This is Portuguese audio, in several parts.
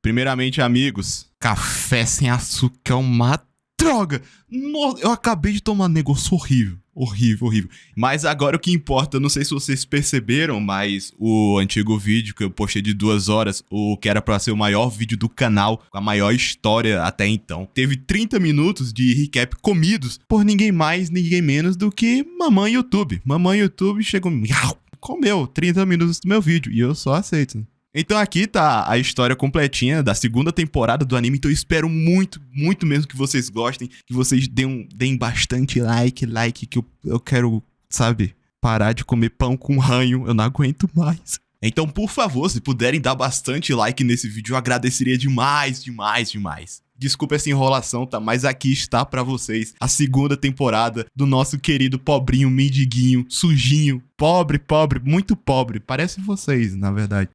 Primeiramente, amigos, café sem açúcar é uma droga. Eu acabei de tomar um negócio horrível. Horrível. Mas agora o que importa, eu não sei se vocês perceberam, mas o antigo vídeo que eu postei de 2 horas, o que era pra ser o maior vídeo do canal, com a maior história até então, teve 30 minutos de recap comidos por ninguém mais, ninguém menos do que Mamãe YouTube. Mamãe YouTube chegou, comeu 30 minutos do meu vídeo e eu só aceito. Então aqui tá a história completinha da segunda temporada do anime, então eu espero muito mesmo que vocês gostem, que vocês deem bastante like, que eu quero, sabe, parar de comer pão com ranho, eu não aguento mais. Então, por favor, se puderem dar bastante like nesse vídeo, eu agradeceria demais. Desculpa essa enrolação, tá? Mas aqui está pra vocês a segunda temporada do nosso querido pobrinho, mendiguinho, sujinho, pobre, muito pobre, parece vocês, na verdade.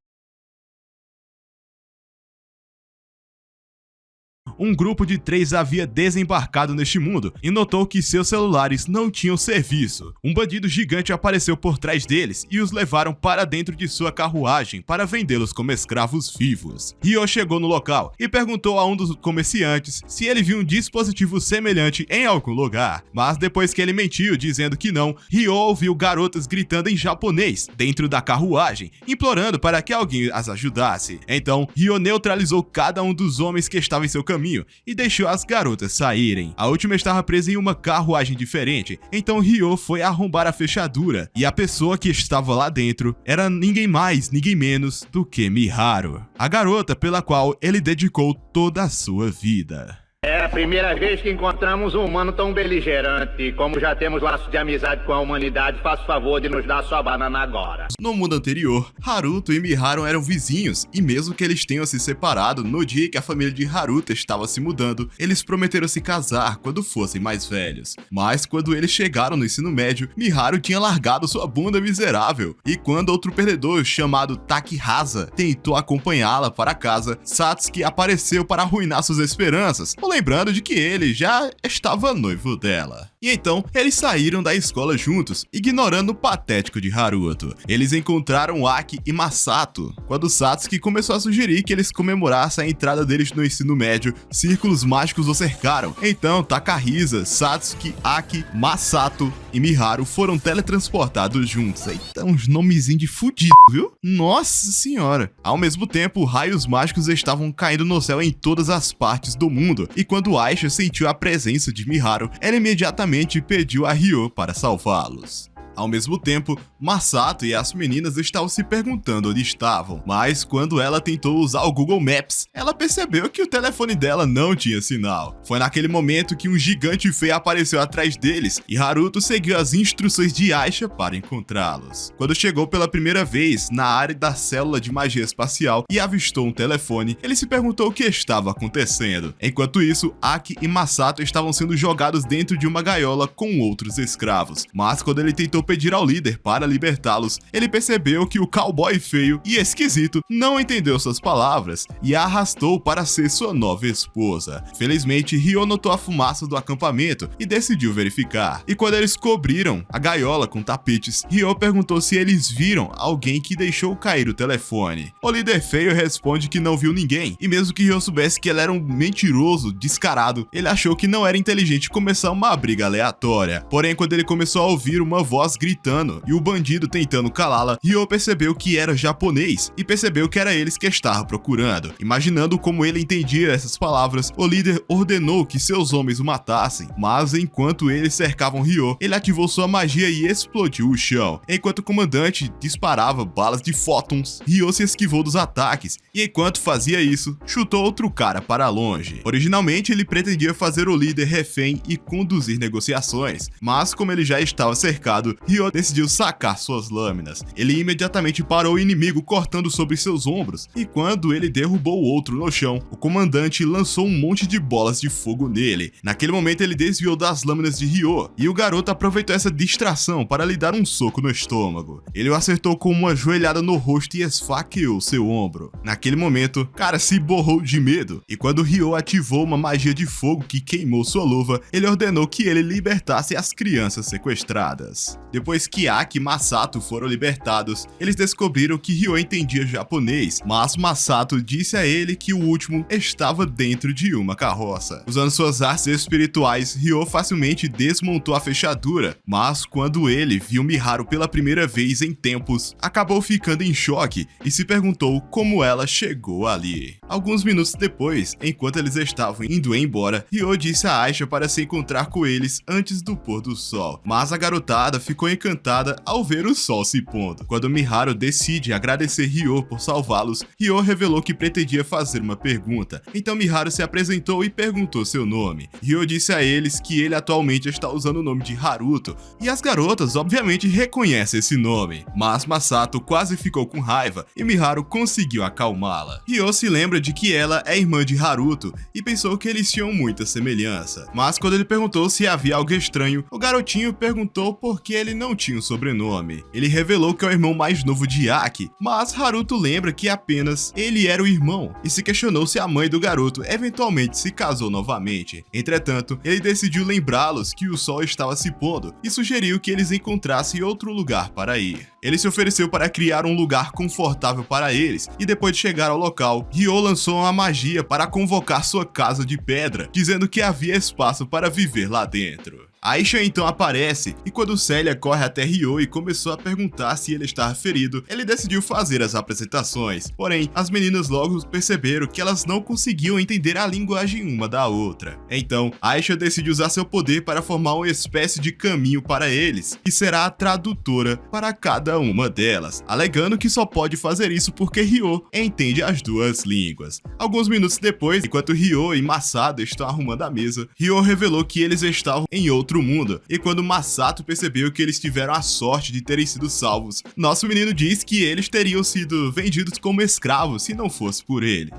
Um grupo de 3 havia desembarcado neste mundo e notou que seus celulares não tinham serviço. Um bandido gigante apareceu por trás deles e os levaram para dentro de sua carruagem para vendê-los como escravos vivos. Ryo chegou no local e perguntou a um dos comerciantes se ele viu um dispositivo semelhante em algum lugar, mas depois que ele mentiu dizendo que não, Ryo ouviu garotas gritando em japonês dentro da carruagem, implorando para que alguém as ajudasse. Então, Ryo neutralizou cada um dos homens que estavam em seu caminho e deixou as garotas saírem. A última estava presa em uma carruagem diferente, então Ryo foi arrombar a fechadura, e a pessoa que estava lá dentro era ninguém mais, ninguém menos do que Miharu, a garota pela qual ele dedicou toda a sua vida. É a primeira vez que encontramos um humano tão beligerante. Como já temos laços de amizade com a humanidade, faça o favor de nos dar sua banana agora. No mundo anterior, Haruto e Miharu eram vizinhos, e mesmo que eles tenham se separado no dia que a família de Haruto estava se mudando, eles prometeram se casar quando fossem mais velhos. Mas quando eles chegaram no ensino médio, Miharu tinha largado sua bunda miserável, e quando outro perdedor chamado Takihasa tentou acompanhá-la para casa, Satsuki apareceu para arruinar suas esperanças, lembrando de que ele já estava noivo dela. E então, eles saíram da escola juntos, ignorando o patético de Haruto. Eles encontraram Aki e Masato. Quando Satsuki começou a sugerir que eles comemorassem a entrada deles no ensino médio, círculos mágicos o cercaram. Então, Takahisa, Satsuki, Aki, Masato e Miharu foram teletransportados juntos. Eita, uns nomezinhos de fudido, viu? Nossa senhora! Ao mesmo tempo, raios mágicos estavam caindo no céu em todas as partes do mundo, e quando Aisha sentiu a presença de Miharu, ela imediatamente pediu a Ryo para salvá-los. Ao mesmo tempo, Masato e as meninas estavam se perguntando onde estavam, mas quando ela tentou usar o Google Maps, ela percebeu que o telefone dela não tinha sinal. Foi naquele momento que um gigante feio apareceu atrás deles e Haruto seguiu as instruções de Aisha para encontrá-los. Quando chegou pela primeira vez na área da célula de magia espacial e avistou um telefone, ele se perguntou o que estava acontecendo. Enquanto isso, Aki e Masato estavam sendo jogados dentro de uma gaiola com outros escravos, mas quando ele tentou pedir ao líder para libertá-los, ele percebeu que o cowboy feio e esquisito não entendeu suas palavras e a arrastou para ser sua nova esposa. Felizmente, Ryo notou a fumaça do acampamento e decidiu verificar. E quando eles cobriram a gaiola com tapetes, Ryo perguntou se eles viram alguém que deixou cair o telefone. O líder feio responde que não viu ninguém, e mesmo que Ryo soubesse que ele era um mentiroso, descarado, ele achou que não era inteligente começar uma briga aleatória. Porém, quando ele começou a ouvir uma voz gritando e o bandido tentando calá-la, Ryo percebeu que era japonês e percebeu que era eles que estava procurando. Imaginando como ele entendia essas palavras, o líder ordenou que seus homens o matassem, mas enquanto eles cercavam Ryo, ele ativou sua magia e explodiu o chão. Enquanto o comandante disparava balas de fótons, Ryo se esquivou dos ataques e enquanto fazia isso, chutou outro cara para longe. Originalmente ele pretendia fazer o líder refém e conduzir negociações, mas como ele já estava cercado, Ryo decidiu sacar suas lâminas. Ele imediatamente parou o inimigo cortando sobre seus ombros, e quando ele derrubou o outro no chão, o comandante lançou um monte de bolas de fogo nele. Naquele momento ele desviou das lâminas de Ryo, e o garoto aproveitou essa distração para lhe dar um soco no estômago. Ele o acertou com uma joelhada no rosto e esfaqueou seu ombro. Naquele momento, o cara se borrou de medo, e quando Ryo ativou uma magia de fogo que queimou sua luva, ele ordenou que ele libertasse as crianças sequestradas. Depois que Aki e Masato foram libertados, eles descobriram que Ryo entendia japonês, mas Masato disse a ele que o último estava dentro de uma carroça. Usando suas artes espirituais, Ryo facilmente desmontou a fechadura, mas quando ele viu Miharu pela primeira vez em tempos, acabou ficando em choque e se perguntou como ela chegou ali. Alguns minutos depois, enquanto eles estavam indo embora, Ryo disse a Aisha para se encontrar com eles antes do pôr do sol, mas a garotada ficou encantada ao ver o sol se pondo. Quando Miharu decide agradecer Ryo por salvá-los, Ryo revelou que pretendia fazer uma pergunta. Então Miharu se apresentou e perguntou seu nome. Ryo disse a eles que ele atualmente está usando o nome de Haruto, e as garotas obviamente reconhecem esse nome, mas Masato quase ficou com raiva e Miharu conseguiu acalmá-la. Ryo se lembra de que ela é irmã de Haruto e pensou que eles tinham muita semelhança, mas quando ele perguntou se havia algo estranho, o garotinho perguntou por que ele não tinha um sobrenome. Ele revelou que é o irmão mais novo de Aki, mas Haruto lembra que apenas ele era o irmão e se questionou se a mãe do garoto eventualmente se casou novamente. Entretanto, ele decidiu lembrá-los que o sol estava se pondo e sugeriu que eles encontrassem outro lugar para ir. Ele se ofereceu para criar um lugar confortável para eles e depois de chegar ao local, Ryo lançou uma magia para convocar sua casa de pedra, dizendo que havia espaço para viver lá dentro. Aisha então aparece e quando Célia corre até Ryo e começou a perguntar se ele estava ferido, ele decidiu fazer as apresentações. Porém, as meninas logo perceberam que elas não conseguiam entender a linguagem uma da outra. Então, Aisha decide usar seu poder para formar uma espécie de caminho para eles, que será a tradutora para cada uma delas, alegando que só pode fazer isso porque Ryo entende as duas línguas. Alguns minutos depois, enquanto Ryo e Masato estão arrumando a mesa, Ryo revelou que eles estavam em outro mundo, e quando Masato percebeu que eles tiveram a sorte de terem sido salvos, nosso menino diz que eles teriam sido vendidos como escravos se não fosse por ele.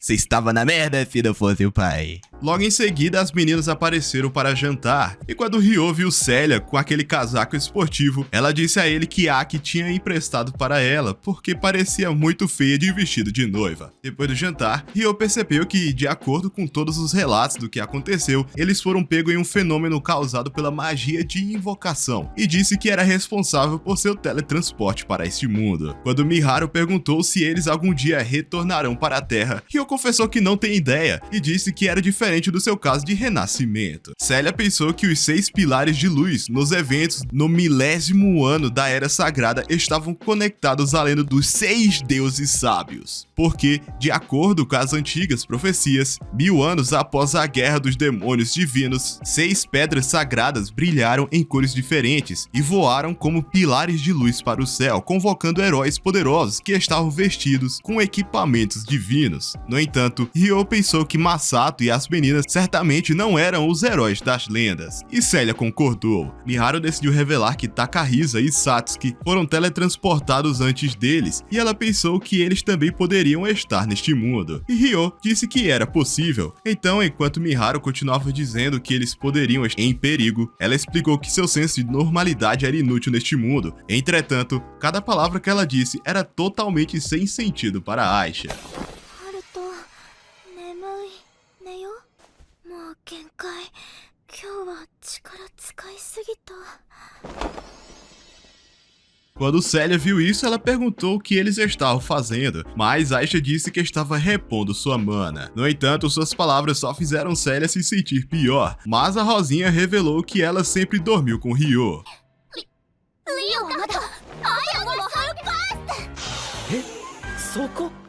Você estava na merda se não fosse o pai. Logo em seguida, as meninas apareceram para jantar, e quando Ryo viu Célia com aquele casaco esportivo, ela disse a ele que Aki tinha emprestado para ela, porque parecia muito feia de vestido de noiva. Depois do jantar, Ryo percebeu que, de acordo com todos os relatos do que aconteceu, eles foram pegos em um fenômeno causado pela magia de invocação, e disse que era responsável por seu teletransporte para este mundo. Quando Miharu perguntou se eles algum dia retornarão para a Terra, Ryo confessou que não tem ideia e disse que era diferente do seu caso de renascimento. Célia pensou que os 6 pilares de luz nos eventos no 1000º ano da Era Sagrada estavam conectados à lenda dos 6 deuses sábios, porque, de acordo com as antigas profecias, 1000 anos após a Guerra dos Demônios Divinos, 6 pedras sagradas brilharam em cores diferentes e voaram como pilares de luz para o céu, convocando heróis poderosos que estavam vestidos com equipamentos divinos. No entanto, Ryo pensou que Masato e as meninas certamente não eram os heróis das lendas, e Célia concordou. Miharu decidiu revelar que Takahisa e Satsuki foram teletransportados antes deles, e ela pensou que eles também poderiam estar neste mundo, e Ryo disse que era possível. Então, enquanto Miharu continuava dizendo que eles poderiam estar em perigo, ela explicou que seu senso de normalidade era inútil neste mundo. Entretanto, cada palavra que ela disse era totalmente sem sentido para Aisha. Quando Célia viu isso, ela perguntou o que eles estavam fazendo, mas Aisha disse que estava repondo sua mana. No entanto, suas palavras só fizeram Célia se sentir pior, mas a Rosinha revelou que ela sempre dormiu com Ryo.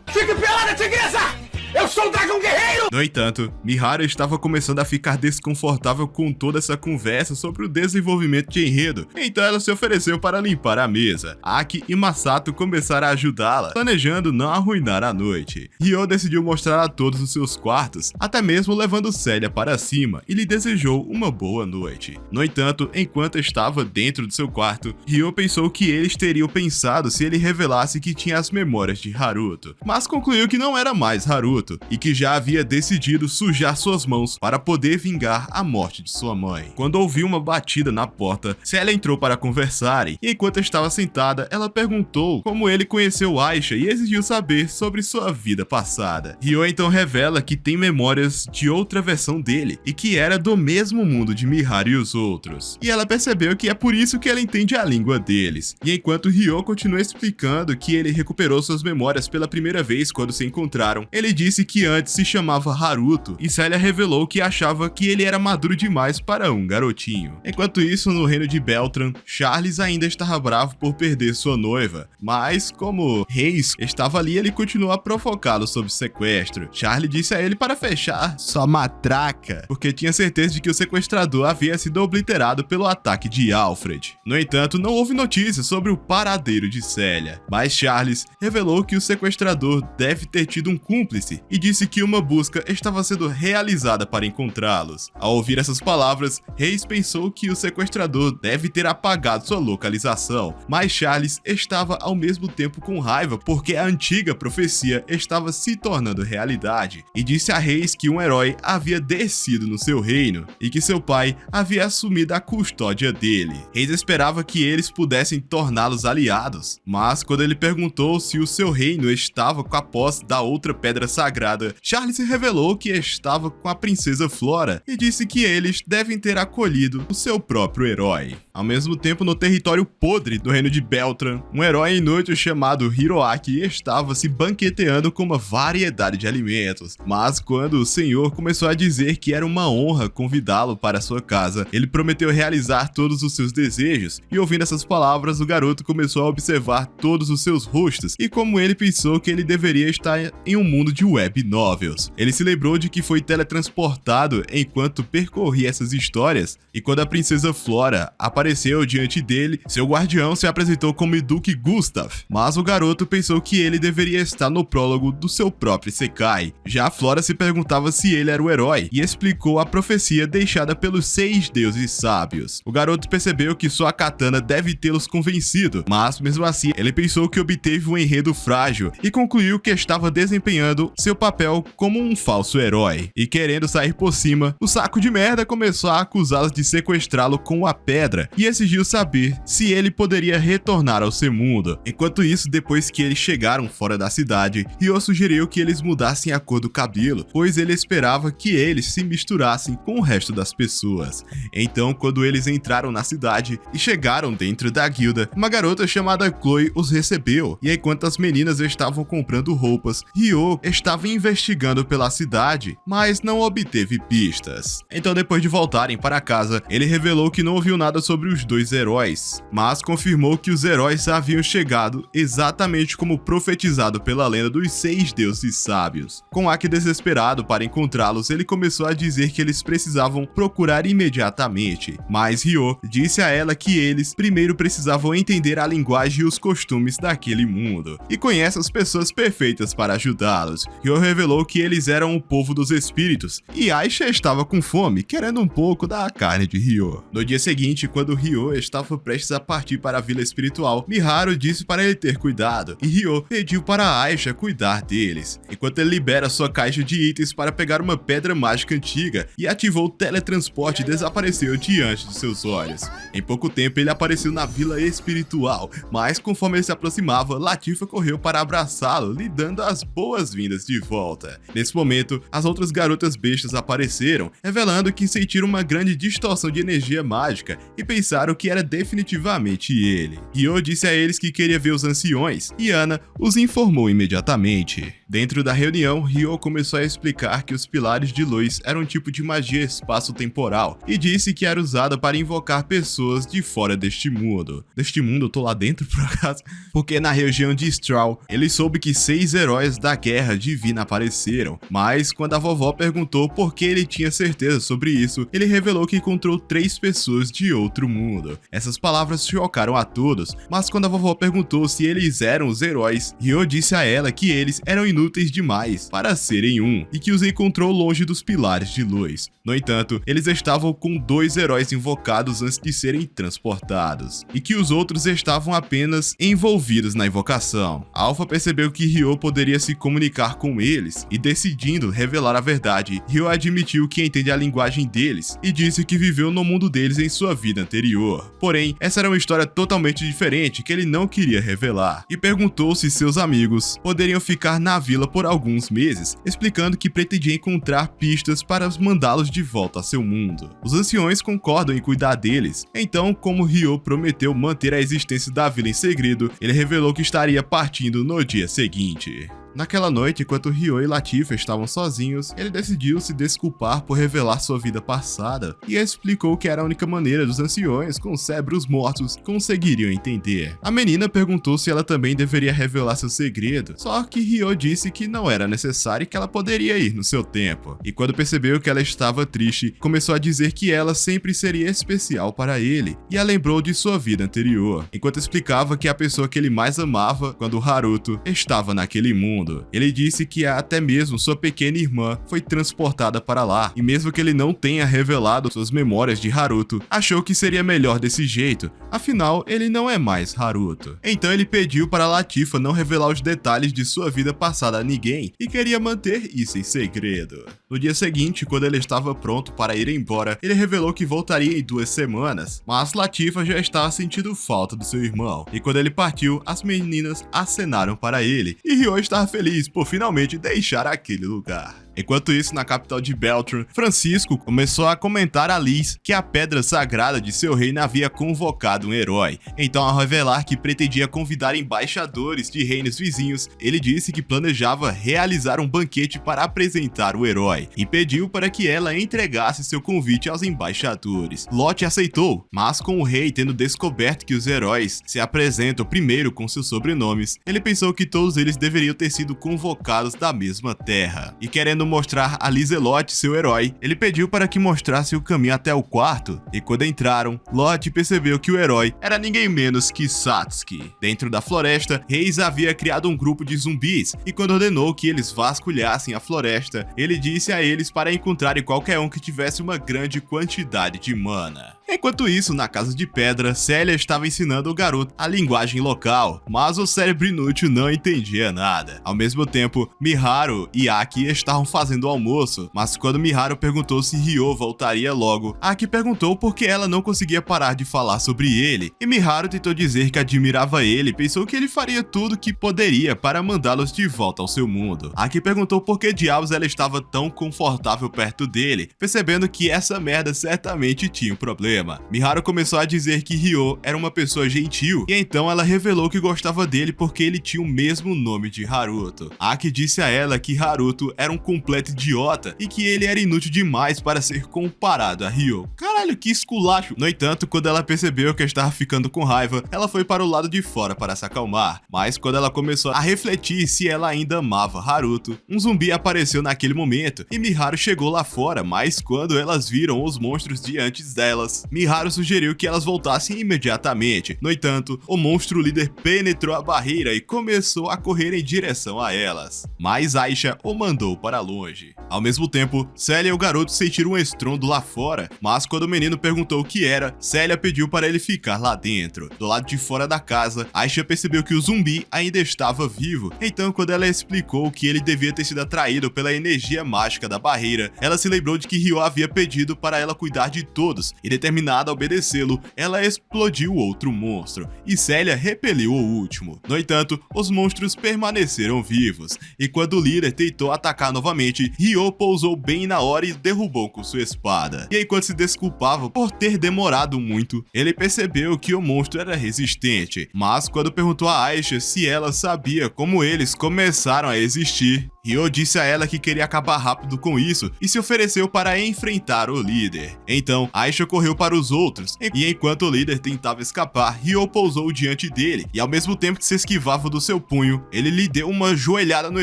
Fique pelada, tigresa! Eu sou o dragão guerreiro! No entanto, Miharu estava começando a ficar desconfortável com toda essa conversa sobre o desenvolvimento de enredo, então ela se ofereceu para limpar a mesa. Aki e Masato começaram a ajudá-la, planejando não arruinar a noite. Ryo decidiu mostrar a todos os seus quartos, até mesmo levando Célia para cima, e lhe desejou uma boa noite. No entanto, enquanto estava dentro do seu quarto, Ryo pensou que eles teriam pensado se ele revelasse que tinha as memórias de Haruto, mas concluiu que não era mais Haruto. Haruto e que já havia decidido sujar suas mãos para poder vingar a morte de sua mãe. Quando ouviu uma batida na porta, Celia entrou para conversarem e enquanto estava sentada, ela perguntou como ele conheceu Aisha e exigiu saber sobre sua vida passada. Ryo então revela que tem memórias de outra versão dele e que era do mesmo mundo de Miharu e os outros. E ela percebeu que é por isso que ela entende a língua deles. E enquanto Ryo continua explicando que ele recuperou suas memórias pela primeira vez quando se encontraram, ele disse que antes se chamava Haruto e Celia revelou que achava que ele era maduro demais para um garotinho. Enquanto isso, no reino de Beltran, Charles ainda estava bravo por perder sua noiva, mas como Reis estava ali, ele continuou a provocá-lo sob sequestro. Charlie disse a ele para fechar sua matraca, porque tinha certeza de que o sequestrador havia sido obliterado pelo ataque de Alfred. No entanto, não houve notícias sobre o paradeiro de Celia, mas Charles revelou que o sequestrador deve ter tido um cúmplice e disse que uma busca estava sendo realizada para encontrá-los. Ao ouvir essas palavras, Reis pensou que o sequestrador deve ter apagado sua localização, mas Charles estava ao mesmo tempo com raiva porque a antiga profecia estava se tornando realidade e disse a Reis que um herói havia descido no seu reino e que seu pai havia assumido a custódia dele. Reis esperava que eles pudessem torná-los aliados, mas quando ele perguntou se o seu reino estava com a posse da outra pedra sagrada, Charles revelou que estava com a princesa Flora e disse que eles devem ter acolhido o seu próprio herói. Ao mesmo tempo, no território podre do reino de Beltran, um herói inútil chamado Hiroaki estava se banqueteando com uma variedade de alimentos, mas quando o senhor começou a dizer que era uma honra convidá-lo para sua casa, ele prometeu realizar todos os seus desejos, e ouvindo essas palavras, o garoto começou a observar todos os seus rostos e como ele pensou que ele deveria estar em um mundo de web novels. Ele se lembrou de que foi teletransportado enquanto percorria essas histórias, e quando a princesa Flora apareceu diante dele, seu guardião se apresentou como Duque Gustav, mas o garoto pensou que ele deveria estar no prólogo do seu próprio Isekai. Já a Flora se perguntava se ele era o herói e explicou a profecia deixada pelos 6 deuses sábios. O garoto percebeu que sua katana deve tê-los convencido, mas mesmo assim ele pensou que obteve um enredo frágil e concluiu que estava desempenhando seu papel como um falso herói. E querendo sair por cima, o saco de merda começou a acusá-los de sequestrá-lo com a pedra e exigiu saber se ele poderia retornar ao seu mundo. Enquanto isso, depois que eles chegaram fora da cidade, Ryo sugeriu que eles mudassem a cor do cabelo, pois ele esperava que eles se misturassem com o resto das pessoas. Então, quando eles entraram na cidade e chegaram dentro da guilda, uma garota chamada Chloe os recebeu, e enquanto as meninas estavam comprando roupas, Ryo estava investigando pela cidade, mas não obteve pistas. Então, depois de voltarem para casa, ele revelou que não ouviu nada sobre os dois heróis, mas confirmou que os heróis haviam chegado exatamente como profetizado pela lenda dos 6 deuses sábios. Com Aki desesperado para encontrá-los, ele começou a dizer que eles precisavam procurar imediatamente, mas Ryo disse a ela que eles primeiro precisavam entender a linguagem e os costumes daquele mundo, e conhece as pessoas perfeitas para ajudá-los. Ryo revelou que eles eram o povo dos espíritos, e Aisha estava com fome, querendo um pouco da carne de Ryo. No dia seguinte, quando Ryo estava prestes a partir para a vila espiritual, Miharu disse para ele ter cuidado, e Ryo pediu para Aisha cuidar deles, enquanto ele libera sua caixa de itens para pegar uma pedra mágica antiga e ativou o teletransporte e desapareceu diante de seus olhos. Em pouco tempo ele apareceu na vila espiritual, mas conforme ele se aproximava, Latifa correu para abraçá-lo, lhe dando as boas-vindas de volta. Nesse momento, as outras garotas bestas apareceram, revelando que sentiram uma grande distorção de energia mágica e pensaram que era definitivamente ele. Ryo disse a eles que queria ver os anciões, e Ana os informou imediatamente. Dentro da reunião, Ryo começou a explicar que os pilares de luz eram um tipo de magia espaço-temporal, e disse que era usada para invocar pessoas de fora deste mundo. Deste mundo, eu tô lá dentro por acaso? Porque na região de Straw, ele soube que 6 heróis da Guerra Divina apareceram, mas quando a vovó perguntou por que ele tinha certeza sobre isso, ele revelou que encontrou 3 pessoas de outro mundo. Essas palavras chocaram a todos, mas quando a vovó perguntou se eles eram os heróis, Ryo disse a ela que eles eram inúteis demais para serem um, e que os encontrou longe dos pilares de luz. No entanto, eles estavam com 2 heróis invocados antes de serem transportados, e que os outros estavam apenas envolvidos na invocação. Alpha percebeu que Ryo poderia se comunicar com com eles e decidindo revelar a verdade, Ryo admitiu que entende a linguagem deles e disse que viveu no mundo deles em sua vida anterior. Porém, essa era uma história totalmente diferente que ele não queria revelar e perguntou se seus amigos poderiam ficar na vila por alguns meses, explicando que pretendia encontrar pistas para mandá-los de volta a seu mundo. Os anciões concordam em cuidar deles, então, como Ryo prometeu manter a existência da vila em segredo, ele revelou que estaria partindo no dia seguinte. Naquela noite, enquanto Ryo e Latifa estavam sozinhos, ele decidiu se desculpar por revelar sua vida passada e explicou que era a única maneira dos anciões com cérebros mortos conseguiriam entender. A menina perguntou se ela também deveria revelar seu segredo, só que Ryo disse que não era necessário e que ela poderia ir no seu tempo. E quando percebeu que ela estava triste, começou a dizer que ela sempre seria especial para ele e a lembrou de sua vida anterior, enquanto explicava que a pessoa que ele mais amava, quando Haruto estava naquele mundo. Ele disse que até mesmo sua pequena irmã foi transportada para lá, e mesmo que ele não tenha revelado suas memórias de Haruto, achou que seria melhor desse jeito, afinal ele não é mais Haruto. Então ele pediu para Latifa não revelar os detalhes de sua vida passada a ninguém e queria manter isso em segredo. No dia seguinte, quando ele estava pronto para ir embora, ele revelou que voltaria em 2 semanas, mas Latifa já estava sentindo falta do seu irmão, e quando ele partiu, as meninas acenaram para ele, e Ryo estava feliz por finalmente deixar aquele lugar. Enquanto isso, na capital de Beltron, Francisco começou a comentar a Liz que a pedra sagrada de seu reino havia convocado um herói. Então, ao revelar que pretendia convidar embaixadores de reinos vizinhos, ele disse que planejava realizar um banquete para apresentar o herói e pediu para que ela entregasse seu convite aos embaixadores. Lot aceitou, mas com o rei tendo descoberto que os heróis se apresentam primeiro com seus sobrenomes, ele pensou que todos eles deveriam ter sido convocados da mesma terra. E querendo mostrar a Lizelote seu herói, ele pediu para que mostrasse o caminho até o quarto, e quando entraram, Lot percebeu que o herói era ninguém menos que Satsuki. Dentro da floresta, Reis havia criado um grupo de zumbis, e quando ordenou que eles vasculhassem a floresta, ele disse a eles para encontrarem qualquer um que tivesse uma grande quantidade de mana. Enquanto isso, na casa de pedra, Célia estava ensinando o garoto a linguagem local, mas o cérebro inútil não entendia nada. Ao mesmo tempo, Miharu e Aki estavam fazendo o almoço, mas quando Miharu perguntou se Ryo voltaria logo, Aki perguntou por que ela não conseguia parar de falar sobre ele, e Miharu tentou dizer que admirava ele e pensou que ele faria tudo que poderia para mandá-los de volta ao seu mundo. Aki perguntou por que diabos ela estava tão confortável perto dele, percebendo que essa merda certamente tinha um problema. Miharu começou a dizer que Ryo era uma pessoa gentil, e então ela revelou que gostava dele porque ele tinha o mesmo nome de Haruto. Aki disse a ela que Haruto era um completo idiota e que ele era inútil demais para ser comparado a Ryo. Caralho, que esculacho! No entanto, quando ela percebeu que estava ficando com raiva, ela foi para o lado de fora para se acalmar, mas quando ela começou a refletir se ela ainda amava Haruto, um zumbi apareceu naquele momento e Miharu chegou lá fora, mas quando elas viram os monstros diante delas, Miharu sugeriu que elas voltassem imediatamente. No entanto, o monstro líder penetrou a barreira e começou a correr em direção a elas, mas Aisha o mandou para longe. Ao mesmo tempo, Célia e o garoto sentiram um estrondo lá fora, mas quando o menino perguntou o que era, Célia pediu para ele ficar lá dentro. Do lado de fora da casa, Aisha percebeu que o zumbi ainda estava vivo, então quando ela explicou que ele devia ter sido atraído pela energia mágica da barreira, ela se lembrou de que Ryo havia pedido para ela cuidar de todos, e determinada a obedecê-lo, ela explodiu outro monstro, e Célia repeliu o último. No entanto, os monstros permaneceram vivos, e quando o líder tentou atacar novamente, Ryo pousou bem na hora e derrubou com sua espada. E enquanto se desculpava por ter demorado muito, ele percebeu que o monstro era resistente, mas quando perguntou a Aisha se ela sabia como eles começaram a existir, Ryo disse a ela que queria acabar rápido com isso e se ofereceu para enfrentar o líder. Então, Aisha correu para os outros, e enquanto o líder tentava escapar, Ryo pousou diante dele, e ao mesmo tempo que se esquivava do seu punho, ele lhe deu uma joelhada no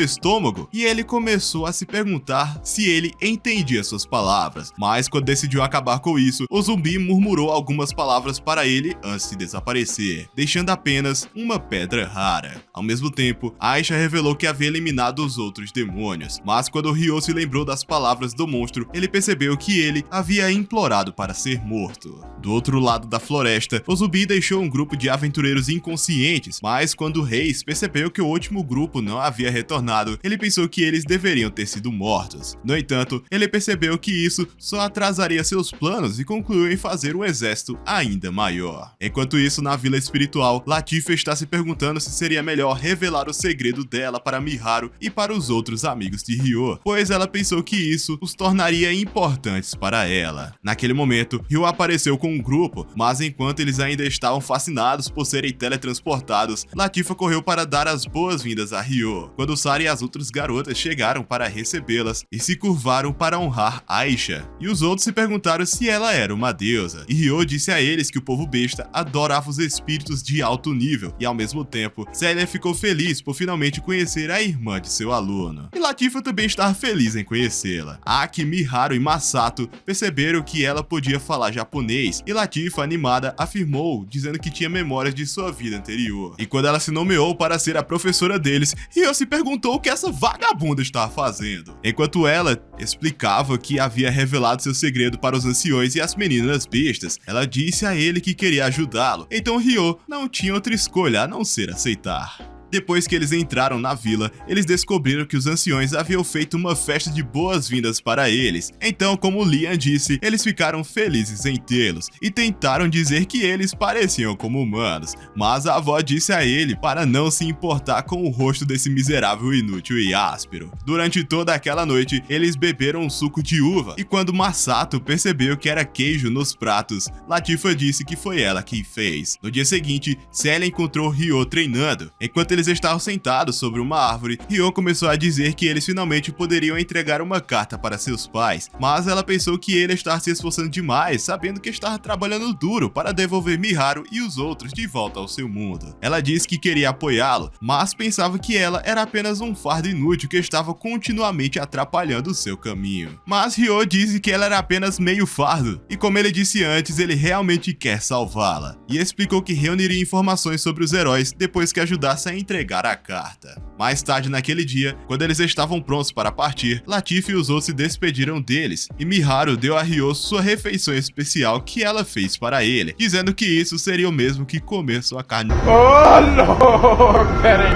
estômago, e ele começou a se perguntar se ele entendia suas palavras. Mas quando decidiu acabar com isso, o zumbi murmurou algumas palavras para ele antes de desaparecer, deixando apenas uma pedra rara. Ao mesmo tempo, Aisha revelou que havia eliminado os outros dos demônios. Mas quando Ryo se lembrou das palavras do monstro, ele percebeu que ele havia implorado para ser morto. Do outro lado da floresta, Ozubi deixou um grupo de aventureiros inconscientes, mas quando Reis percebeu que o último grupo não havia retornado, ele pensou que eles deveriam ter sido mortos. No entanto, ele percebeu que isso só atrasaria seus planos e concluiu em fazer um exército ainda maior. Enquanto isso, na vila espiritual, Latifa está se perguntando se seria melhor revelar o segredo dela para Miharu e para os outros amigos de Ryo, pois ela pensou que isso os tornaria importantes para ela. Naquele momento, Ryo apareceu com um grupo, mas enquanto eles ainda estavam fascinados por serem teletransportados, Latifa correu para dar as boas-vindas a Ryo, quando Sara e as outras garotas chegaram para recebê-las e se curvaram para honrar Aisha. E os outros se perguntaram se ela era uma deusa, e Ryo disse a eles que o povo besta adorava os espíritos de alto nível, e ao mesmo tempo, Célia ficou feliz por finalmente conhecer a irmã de seu aluno. E Latifa também estava feliz em conhecê-la. Aki, Miharu e Masato perceberam que ela podia falar japonês, e Latifa, animada, afirmou, dizendo que tinha memórias de sua vida anterior. E quando ela se nomeou para ser a professora deles, Ryo se perguntou o que essa vagabunda estava fazendo. Enquanto ela explicava que havia revelado seu segredo para os anciões e as meninas bestas, ela disse a ele que queria ajudá-lo. Então Ryo não tinha outra escolha a não ser aceitar. Depois que eles entraram na vila, eles descobriram que os anciões haviam feito uma festa de boas-vindas para eles. Então, como Lian disse, eles ficaram felizes em tê-los e tentaram dizer que eles pareciam como humanos, mas a avó disse a ele para não se importar com o rosto desse miserável inútil e áspero. Durante toda aquela noite, eles beberam um suco de uva, e quando Masato percebeu que era queijo nos pratos, Latifa disse que foi ela quem fez. No dia seguinte, Célia encontrou Ryo treinando. Enquanto eles estavam sentados sobre uma árvore, Ryo começou a dizer que eles finalmente poderiam entregar uma carta para seus pais, mas ela pensou que ele estava se esforçando demais, sabendo que estava trabalhando duro para devolver Miharu e os outros de volta ao seu mundo. Ela disse que queria apoiá-lo, mas pensava que ela era apenas um fardo inútil que estava continuamente atrapalhando o seu caminho. Mas Ryo disse que ela era apenas meio fardo, e como ele disse antes, ele realmente quer salvá-la, e explicou que reuniria informações sobre os heróis depois que ajudasse a entregar a carta. Mais tarde naquele dia, quando eles estavam prontos para partir, Latifa e os outros se despediram deles, e Miharu deu a Ryo sua refeição especial que ela fez para ele, dizendo que isso seria o mesmo que comer sua carne. Oh, Lord! Peraí.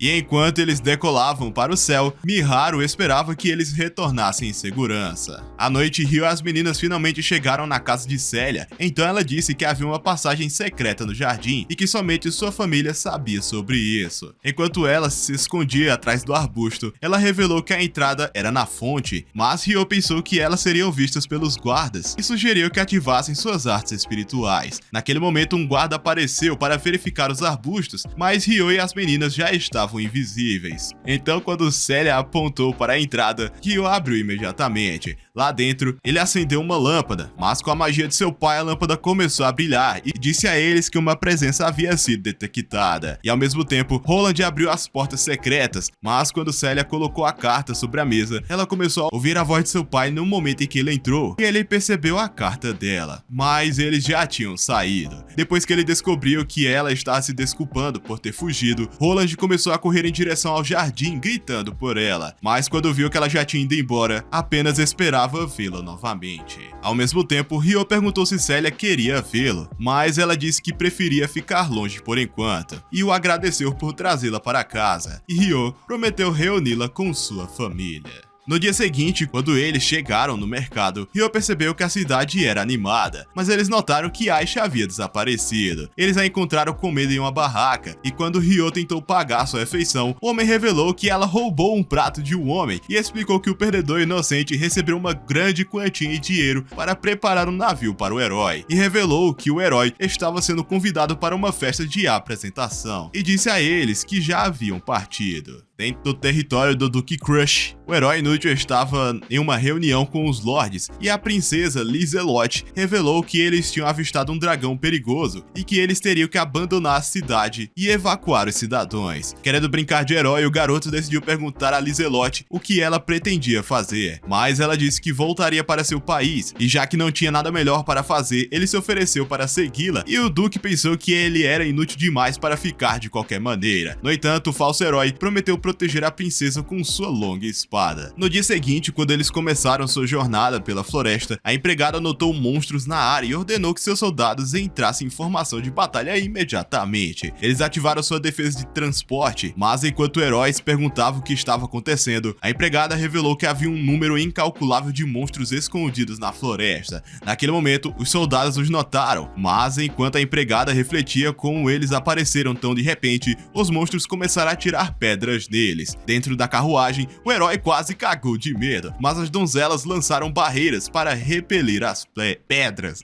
E enquanto eles decolavam para o céu, Miharu esperava que eles retornassem em segurança. À noite, Ryo e as meninas finalmente chegaram na casa de Célia, então ela disse que havia uma passagem secreta no jardim e que somente sua família sabia sobre isso. Enquanto ela se escondia atrás do arbusto, ela revelou que a entrada era na fonte, mas Ryo pensou que elas seriam vistas pelos guardas e sugeriu que ativassem suas artes espirituais. Naquele momento, um guarda apareceu para verificar os arbustos, mas Ryo e as meninas já estavam invisíveis. Então, quando Célia apontou para a entrada, Ryo abriu imediatamente. Lá dentro, ele acendeu uma lâmpada, mas com a magia de seu pai, a lâmpada começou a brilhar e disse a eles que uma presença havia sido detectada. E ao mesmo tempo, Roland abriu as portas secretas, mas quando Célia colocou a carta sobre a mesa, ela começou a ouvir a voz de seu pai no momento em que ele entrou, e ele percebeu a carta dela. Mas eles já tinham saído. Depois que ele descobriu que ela estava se desculpando por ter fugido, Roland começou a correr em direção ao jardim, gritando por ela. Mas quando viu que ela já tinha ido embora, apenas esperava vê-la novamente. Ao mesmo tempo, Ryo perguntou se Célia queria vê-lo, mas ela disse que preferia ficar longe por enquanto, e o agradeceu por trazê-la para casa, e Ryo prometeu reuni-la com sua família. No dia seguinte, quando eles chegaram no mercado, Ryo percebeu que a cidade era animada, mas eles notaram que Aisha havia desaparecido. Eles a encontraram comendo em uma barraca, e quando Ryo tentou pagar sua refeição, o homem revelou que ela roubou um prato de um homem e explicou que o perdedor inocente recebeu uma grande quantia em dinheiro para preparar um navio para o herói, e revelou que o herói estava sendo convidado para uma festa de apresentação, e disse a eles que já haviam partido. Dentro do território do Duke Crush, o herói inútil estava em uma reunião com os lords e a princesa Lizelot revelou que eles tinham avistado um dragão perigoso e que eles teriam que abandonar a cidade e evacuar os cidadãos. Querendo brincar de herói, o garoto decidiu perguntar a Lizelot o que ela pretendia fazer, mas ela disse que voltaria para seu país e já que não tinha nada melhor para fazer, ele se ofereceu para segui-la e o Duque pensou que ele era inútil demais para ficar de qualquer maneira. No entanto, o falso herói prometeu proteger a princesa com sua longa espada. No dia seguinte, quando eles começaram sua jornada pela floresta, a empregada notou monstros na área e ordenou que seus soldados entrassem em formação de batalha imediatamente. Eles ativaram sua defesa de transporte, mas enquanto o herói se perguntava o que estava acontecendo, a empregada revelou que havia um número incalculável de monstros escondidos na floresta. Naquele momento, os soldados os notaram, mas enquanto a empregada refletia como eles apareceram tão de repente, os monstros começaram a atirar pedras neles. Dentro da carruagem, o herói quase cagou de medo, mas as donzelas lançaram barreiras para repelir as pedras.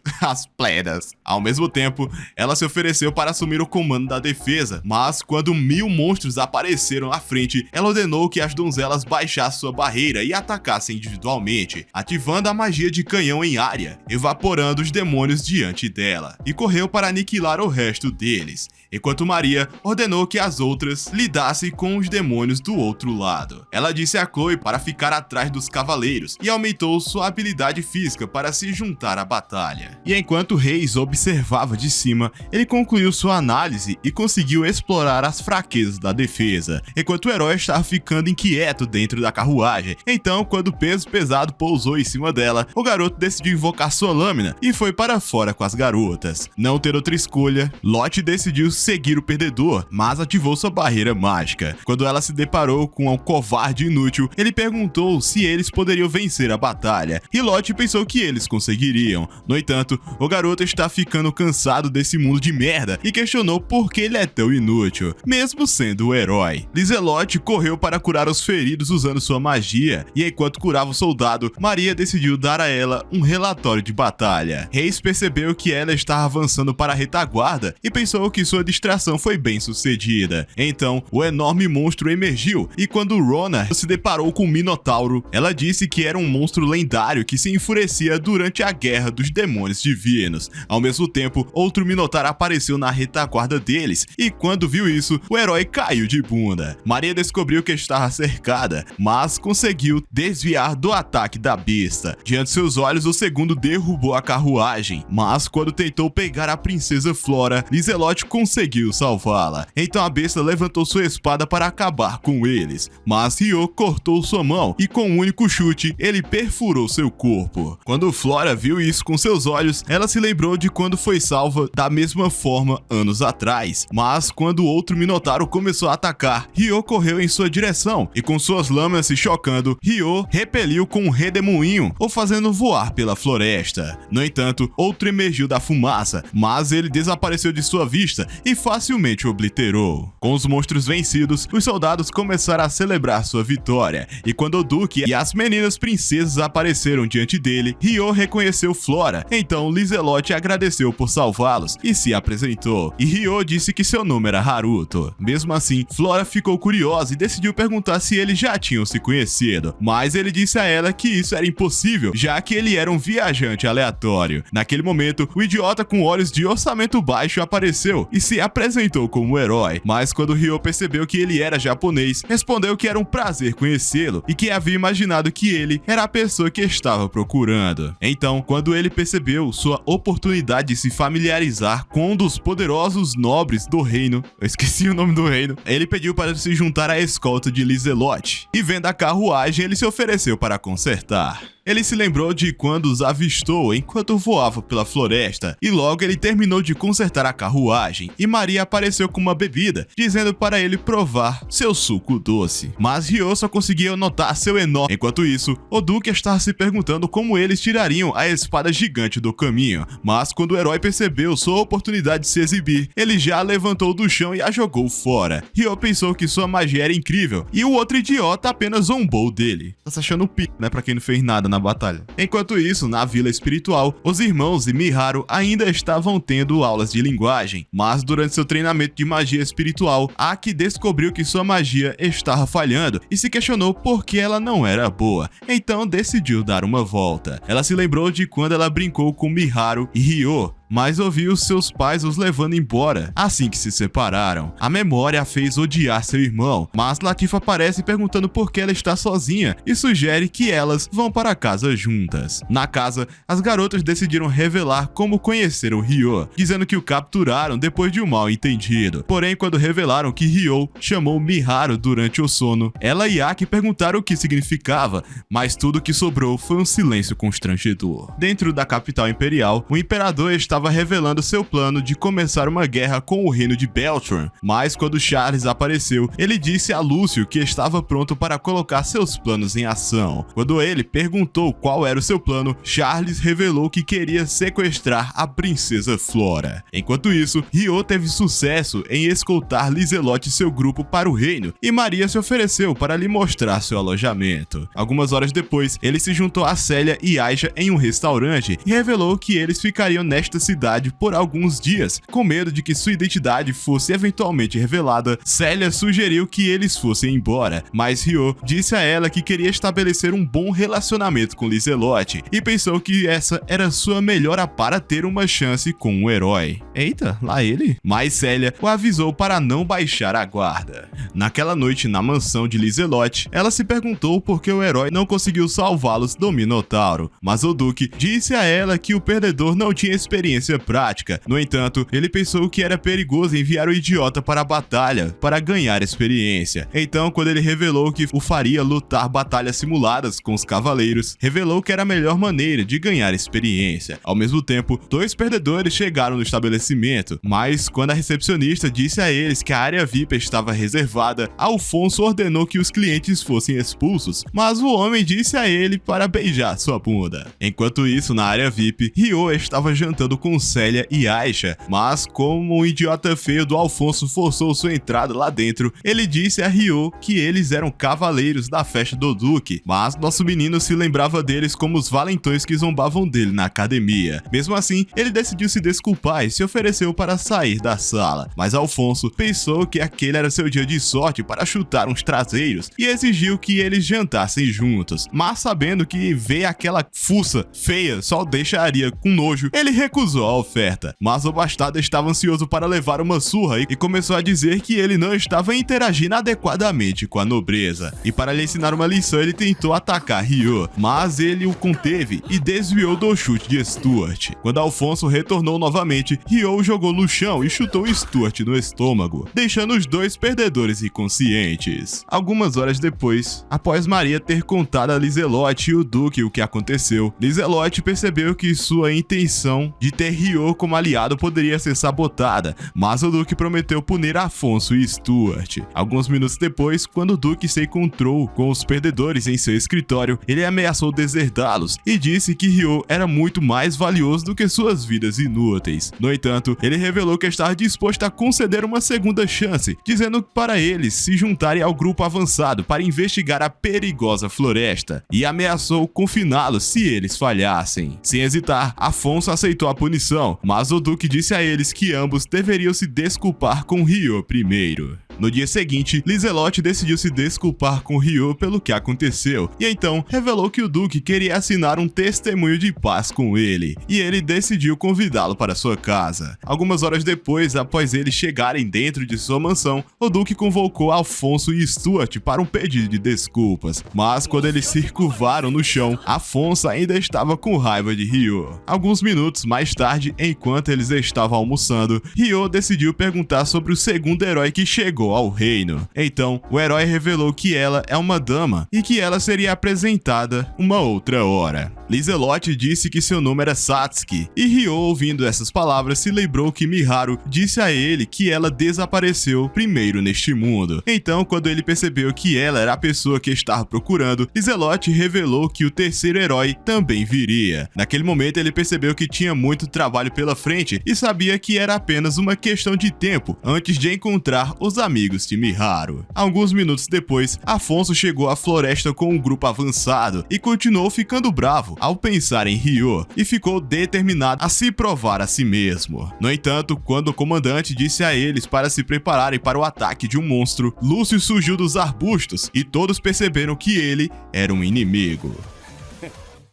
Ao mesmo tempo, ela se ofereceu para assumir o comando da defesa, mas quando 1000 monstros apareceram à frente, ela ordenou que as donzelas baixassem sua barreira e atacassem individualmente, ativando a magia de canhão em área, evaporando os demônios diante dela, e correu para aniquilar o resto deles, enquanto Maria ordenou que as outras lidassem com os demônios do outro lado. Ela disse a Chloe para ficar atrás dos cavaleiros e aumentou sua habilidade física para se juntar à batalha. E enquanto Reis observava de cima, ele concluiu sua análise e conseguiu explorar as fraquezas da defesa, enquanto o herói estava ficando inquieto dentro da carruagem. Então, quando o peso pesado pousou em cima dela, o garoto decidiu invocar sua lâmina e foi para fora com as garotas. Não ter outra escolha, Lot decidiu seguir o perdedor, mas ativou sua barreira mágica. Quando ela se deparou com um covarde inútil, ele perguntou se eles poderiam vencer a batalha, e Lot pensou que eles conseguiriam. No entanto, o garoto está ficando cansado desse mundo de merda e questionou por que ele é tão inútil, mesmo sendo o herói. Lizelot correu para curar os feridos usando sua magia, e enquanto curava o soldado, Maria decidiu dar a ela um relatório de batalha. Reis percebeu que ela estava avançando para a retaguarda e pensou que sua distração foi bem sucedida. Então, o enorme monstro emergiu e quando Rona se deparou com o Minotauro, ela disse que era um monstro lendário que se enfurecia durante a Guerra dos Demônios Divinos. Ao mesmo tempo, outro Minotauro apareceu na retaguarda deles e quando viu isso, o herói caiu de bunda. Maria descobriu que estava cercada, mas conseguiu desviar do ataque da besta. Diante de seus olhos, o segundo derrubou a carruagem, mas quando tentou pegar a princesa Flora, Lizelot conseguiu salvá-la. Então a besta levantou sua espada para acabar com eles, mas Ryo cortou sua mão e com um único chute, ele perfurou seu corpo. Quando Flora viu isso com seus olhos, ela se lembrou de quando foi salva da mesma forma anos atrás, mas quando outro Minotauro começou a atacar, Ryo correu em sua direção e com suas lâminas se chocando, Ryo repeliu com um redemoinho, o fazendo voar pela floresta. No entanto, outro emergiu da fumaça, mas ele desapareceu de sua vista e facilmente o obliterou. Com os monstros vencidos, os soldados começaram a celebrar sua vitória, e quando o Duque e as meninas princesas apareceram diante dele, Ryo reconheceu Flora, então Lizelot agradeceu por salvá-los e se apresentou, e Ryo disse que seu nome era Haruto. Mesmo assim, Flora ficou curiosa e decidiu perguntar se eles já tinham se conhecido, mas ele disse a ela que isso era impossível, já que ele era um viajante aleatório. Naquele momento, o idiota com olhos de orçamento baixo apareceu e se apresentou como herói, mas quando Ryo percebeu que ele era japonês, respondeu que era um prazer conhecê-lo e que havia imaginado que ele era a pessoa que estava procurando. Então, quando ele percebeu sua oportunidade de se familiarizar com um dos poderosos nobres do reino, eu esqueci o nome do reino, ele pediu para se juntar à escolta de Lizelot, e vendo a carruagem, ele se ofereceu para consertar. Ele se lembrou de quando os avistou enquanto voava pela floresta, e logo ele terminou de consertar a carruagem, e Maria apareceu com uma bebida, dizendo para ele provar seu suco doce. Mas Ryo só conseguia notar seu enorme. Enquanto isso, o Duque estava se perguntando como eles tirariam a espada gigante do caminho, mas quando o herói percebeu sua oportunidade de se exibir, ele já a levantou do chão e a jogou fora. Ryo pensou que sua magia era incrível, e o outro idiota apenas zombou dele. Tá se achando pico, né, pra quem não fez nada na batalha. Enquanto isso, na Vila Espiritual, os irmãos e Miharu ainda estavam tendo aulas de linguagem, mas durante seu treinamento de magia espiritual, Aki descobriu que sua magia estava falhando e se questionou por que ela não era boa, então decidiu dar uma volta. Ela se lembrou de quando ela brincou com Miharu e Ryo, mas ouviu seus pais os levando embora assim que se separaram. A memória a fez odiar seu irmão, mas Latifah aparece perguntando por que ela está sozinha e sugere que elas vão para casa juntas. Na casa, as garotas decidiram revelar como conheceram Ryo, dizendo que o capturaram depois de um mal entendido. Porém, quando revelaram que Ryo chamou Miharu durante o sono, ela e Aki perguntaram o que significava, mas tudo que sobrou foi um silêncio constrangedor. Dentro da capital imperial, o imperador estava revelando seu plano de começar uma guerra com o reino de Beltron, mas quando Charles apareceu, ele disse a Lúcio que estava pronto para colocar seus planos em ação. Quando ele perguntou qual era o seu plano, Charles revelou que queria sequestrar a princesa Flora. Enquanto isso, Ryo teve sucesso em escoltar Lizelotte e seu grupo para o reino, e Maria se ofereceu para lhe mostrar seu alojamento. Algumas horas depois, ele se juntou a Célia e Aisha em um restaurante e revelou que eles ficariam nesta cidade por alguns dias. Com medo de que sua identidade fosse eventualmente revelada, Célia sugeriu que eles fossem embora, mas Ryo disse a ela que queria estabelecer um bom relacionamento com Lizelotte e pensou que essa era sua melhor para ter uma chance com o herói. Eita, lá ele? Mas Célia o avisou para não baixar a guarda. Naquela noite, na mansão de Lizelotte, ela se perguntou por que o herói não conseguiu salvá-los do Minotauro, mas o Duque disse a ela que o perdedor não tinha experiência prática. No entanto, ele pensou que era perigoso enviar o idiota para a batalha para ganhar experiência. Então, quando ele revelou que o faria lutar batalhas simuladas com os cavaleiros, revelou que era a melhor maneira de ganhar experiência. Ao mesmo tempo, dois perdedores chegaram no estabelecimento, mas quando a recepcionista disse a eles que a área VIP estava reservada, Alfonso ordenou que os clientes fossem expulsos, mas o homem disse a ele para beijar sua bunda. Enquanto isso, na área VIP, Ryo estava jantando com Célia e Aisha, mas como o idiota feio do Alfonso forçou sua entrada lá dentro, ele disse a Ryo que eles eram cavaleiros da festa do Duque, mas nosso menino se lembrava deles como os valentões que zombavam dele na academia. Mesmo assim, ele decidiu se desculpar e se ofereceu para sair da sala, mas Alfonso pensou que aquele era seu dia de sorte para chutar uns traseiros e exigiu que eles jantassem juntos, mas sabendo que ver aquela fuça feia só o deixaria com nojo, ele recusou a oferta, mas o bastardo estava ansioso para levar uma surra e começou a dizer que ele não estava interagindo adequadamente com a nobreza. E para lhe ensinar uma lição, ele tentou atacar Ryo, mas ele o conteve e desviou do chute de Stuart. Quando Alfonso retornou novamente, Ryo o jogou no chão e chutou Stuart no estômago, deixando os dois perdedores inconscientes. Algumas horas depois, após Maria ter contado a Lizelotte e o Duque o que aconteceu, Lizelotte percebeu que sua intenção de ter Ryo como aliado poderia ser sabotada, mas o Duque prometeu punir Afonso e Stuart. Alguns minutos depois, quando o Duque se encontrou com os perdedores em seu escritório, ele ameaçou deserdá-los e disse que Ryo era muito mais valioso do que suas vidas inúteis. No entanto, ele revelou que estava disposto a conceder uma segunda chance, dizendo para eles se juntarem ao grupo avançado para investigar a perigosa floresta, e ameaçou confiná-los se eles falhassem. Sem hesitar, Afonso aceitou a punição, mas o Duque disse a eles que ambos deveriam se desculpar com Ryo primeiro. No dia seguinte, Lizelotte decidiu se desculpar com Ryo pelo que aconteceu, e então revelou que o Duque queria assinar um testemunho de paz com ele, e ele decidiu convidá-lo para sua casa. Algumas horas depois, após eles chegarem dentro de sua mansão, o Duque convocou Alfonso e Stuart para um pedido de desculpas, mas quando eles se curvaram no chão, Afonso ainda estava com raiva de Ryo. Alguns minutos mais tarde, enquanto eles estavam almoçando, Ryo decidiu perguntar sobre o segundo herói que chegou ao reino. Então, o herói revelou que ela é uma dama e que ela seria apresentada uma outra hora. Lizelotte disse que seu nome era Satsuki, e Ryo, ouvindo essas palavras, se lembrou que Miharu disse a ele que ela desapareceu primeiro neste mundo. Então, quando ele percebeu que ela era a pessoa que estava procurando, Lizelotte revelou que o terceiro herói também viria. Naquele momento, ele percebeu que tinha muito trabalho pela frente e sabia que era apenas uma questão de tempo antes de encontrar os amigos amigos de Miharu. Alguns minutos depois, Afonso chegou à floresta com um grupo avançado e continuou ficando bravo ao pensar em Ryo e ficou determinado a se provar a si mesmo. No entanto, quando o comandante disse a eles para se prepararem para o ataque de um monstro, Lúcio surgiu dos arbustos e todos perceberam que ele era um inimigo.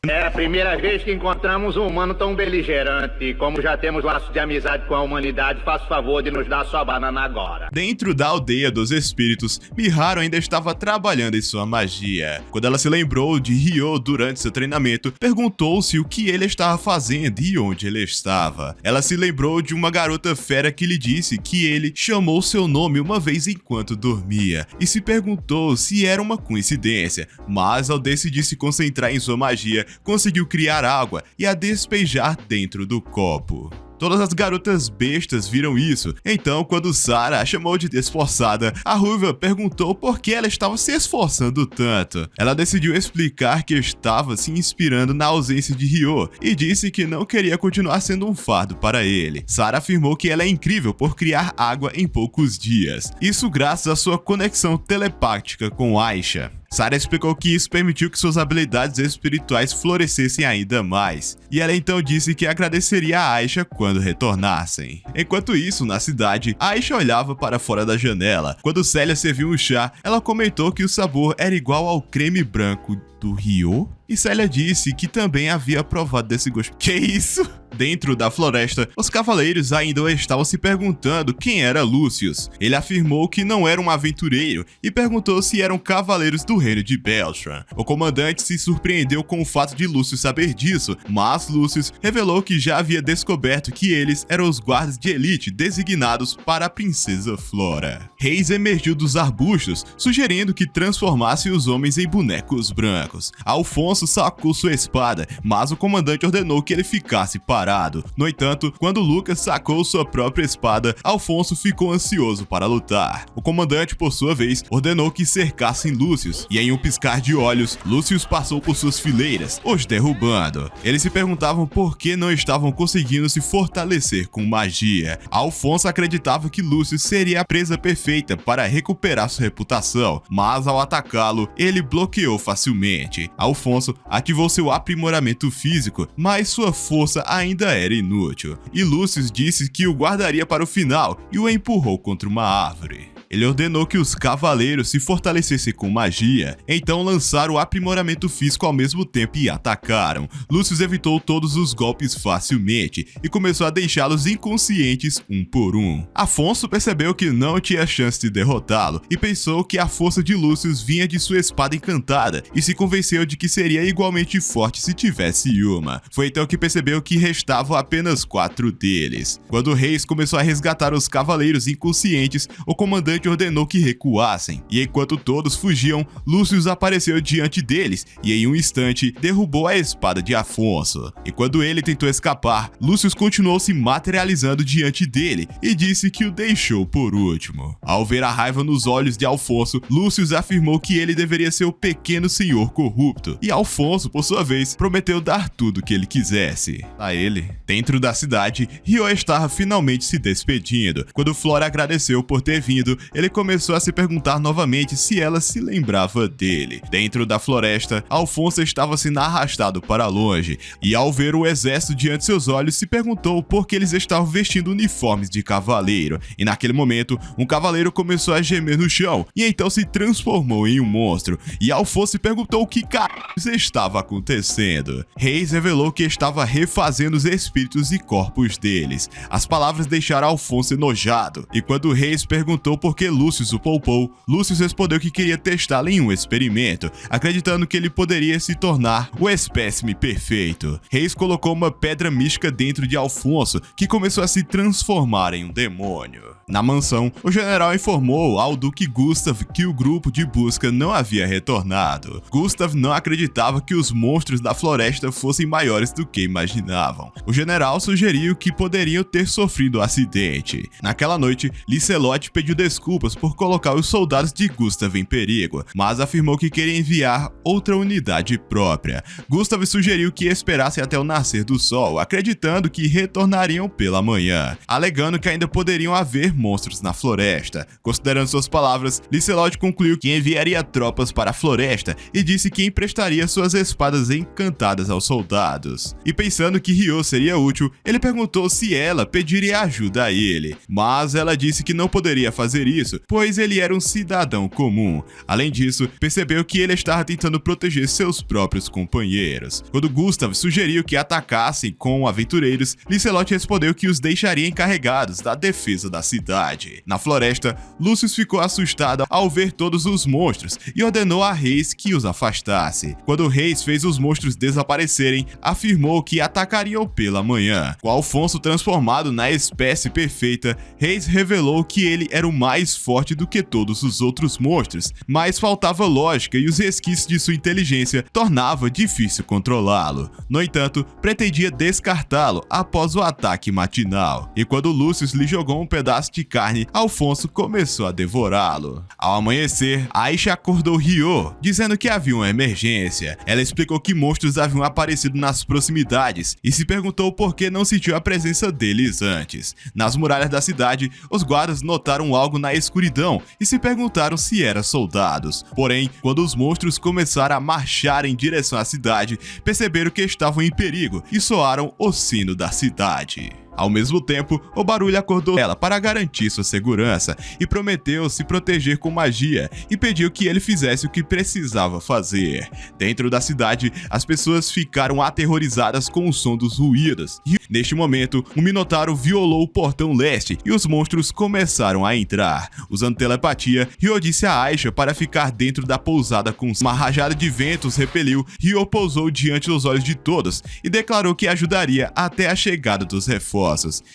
É a primeira vez que encontramos um humano tão beligerante. Como já temos laços de amizade com a humanidade, faça o favor de nos dar sua banana agora. Dentro da aldeia dos espíritos, Miharu ainda estava trabalhando em sua magia. Quando ela se lembrou de Ryo durante seu treinamento, perguntou-se o que ele estava fazendo e onde ele estava. Ela se lembrou de uma garota fera que lhe disse que ele chamou seu nome uma vez enquanto dormia e se perguntou se era uma coincidência, mas ao decidir se concentrar em sua magia, conseguiu criar água e a despejar dentro do copo. Todas as garotas bestas viram isso, então quando Sarah a chamou de esforçada, a ruiva perguntou por que ela estava se esforçando tanto. Ela decidiu explicar que estava se inspirando na ausência de Ryo e disse que não queria continuar sendo um fardo para ele. Sarah afirmou que ela é incrível por criar água em poucos dias, isso graças à sua conexão telepática com Aisha. Sarah explicou que isso permitiu que suas habilidades espirituais florescessem ainda mais, e ela então disse que agradeceria a Aisha quando retornassem. Enquanto isso, na cidade, Aisha olhava para fora da janela. Quando Célia serviu um chá, ela comentou que o sabor era igual ao creme branco do Ryo? E Célia disse que também havia provado desse gosto. Que isso? Dentro da floresta, os cavaleiros ainda estavam se perguntando quem era Lucius. Ele afirmou que não era um aventureiro e perguntou se eram cavaleiros do reino de Beltran. O comandante se surpreendeu com o fato de Lucius saber disso, mas Lucius revelou que já havia descoberto que eles eram os guardas de elite designados para a princesa Flora. Reis emergiu dos arbustos, sugerindo que transformasse os homens em bonecos brancos. Alfonso sacou sua espada, mas o comandante ordenou que ele ficasse parado. No entanto, quando Lucas sacou sua própria espada, Alfonso ficou ansioso para lutar. O comandante, por sua vez, ordenou que cercassem Lucius, e em um piscar de olhos, Lucius passou por suas fileiras, os derrubando. Eles se perguntavam por que não estavam conseguindo se fortalecer com magia. Alfonso acreditava que Lucius seria a presa perfeita para recuperar sua reputação, mas ao atacá-lo, ele bloqueou facilmente. Alfonso ativou seu aprimoramento físico, mas sua força ainda era inútil, e Lucius disse que o guardaria para o final e o empurrou contra uma árvore. Ele ordenou que os cavaleiros se fortalecessem com magia, então lançaram o aprimoramento físico ao mesmo tempo e atacaram. Lucius evitou todos os golpes facilmente e começou a deixá-los inconscientes um por um. Afonso percebeu que não tinha chance de derrotá-lo e pensou que a força de Lucius vinha de sua espada encantada e se convenceu de que seria igualmente forte se tivesse uma. Foi então que percebeu que restavam apenas 4 deles. Quando Reis começou a resgatar os cavaleiros inconscientes, o comandante ordenou que recuassem, e enquanto todos fugiam, Lucius apareceu diante deles e em um instante derrubou a espada de Afonso. E quando ele tentou escapar, Lucius continuou se materializando diante dele e disse que o deixou por último. Ao ver a raiva nos olhos de Alfonso, Lucius afirmou que ele deveria ser o pequeno senhor corrupto, e Alfonso, por sua vez, prometeu dar tudo o que ele quisesse a ele. Dentro da cidade, Ryo estava finalmente se despedindo. Quando Flora agradeceu por ter vindo, ele começou a se perguntar novamente se ela se lembrava dele. Dentro da floresta, Alfonso estava sendo arrastado para longe, e ao ver o exército diante de seus olhos, se perguntou por que eles estavam vestindo uniformes de cavaleiro. E naquele momento, um cavaleiro começou a gemer no chão, e então se transformou em um monstro, e Alfonso se perguntou o que caralhos estava acontecendo. Reis revelou que estava refazendo os espíritos e corpos deles. As palavras deixaram Alfonso enojado, e quando Reis perguntou por que Lucius o poupou, Lucius respondeu que queria testá-lo em um experimento, acreditando que ele poderia se tornar o espécime perfeito. Reis colocou uma pedra mística dentro de Alfonso, que começou a se transformar em um demônio. Na mansão, o general informou ao Duque Gustav que o grupo de busca não havia retornado. Gustav não acreditava que os monstros da floresta fossem maiores do que imaginavam. O general sugeriu que poderiam ter sofrido um acidente. Naquela noite, Licelotte pediu desculpas desculpas por colocar os soldados de Gustav em perigo, mas afirmou que queria enviar outra unidade própria. Gustav sugeriu que esperassem até o nascer do sol, acreditando que retornariam pela manhã, alegando que ainda poderiam haver monstros na floresta. Considerando suas palavras, Licelotte concluiu que enviaria tropas para a floresta e disse que emprestaria suas espadas encantadas aos soldados. E pensando que Ryo seria útil, ele perguntou se ela pediria ajuda a ele, mas ela disse que não poderia fazer isso, pois ele era um cidadão comum. Além disso, percebeu que ele estava tentando proteger seus próprios companheiros. Quando Gustav sugeriu que atacassem com aventureiros, Licelotte respondeu que os deixaria encarregados da defesa da cidade. Na floresta, Lucius ficou assustado ao ver todos os monstros e ordenou a Reis que os afastasse. Quando Reis fez os monstros desaparecerem, afirmou que atacariam pela manhã. Com Alfonso transformado na espécie perfeita, Reis revelou que ele era o mais forte do que todos os outros monstros, mas faltava lógica e os resquícios de sua inteligência tornava difícil controlá-lo. No entanto, pretendia descartá-lo após o ataque matinal, e quando Lucius lhe jogou um pedaço de carne, Alfonso começou a devorá-lo. Ao amanhecer, Aisha acordou Ryo, dizendo que havia uma emergência. Ela explicou que monstros haviam aparecido nas proximidades e se perguntou por que não sentiu a presença deles antes. Nas muralhas da cidade, os guardas notaram algo na escuridão e se perguntaram se eram soldados. Porém, quando os monstros começaram a marchar em direção à cidade, perceberam que estavam em perigo e soaram o sino da cidade. Ao mesmo tempo, o barulho acordou ela para garantir sua segurança e prometeu se proteger com magia e pediu que ele fizesse o que precisava fazer. Dentro da cidade, as pessoas ficaram aterrorizadas com o som dos ruídos. E, neste momento, um minotauro violou o portão leste e os monstros começaram a entrar. Usando telepatia, Ryo disse a Aisha para ficar dentro da pousada com uma rajada de ventos repeliu. Ryo pousou diante dos olhos de todos e declarou que ajudaria até a chegada dos reforços.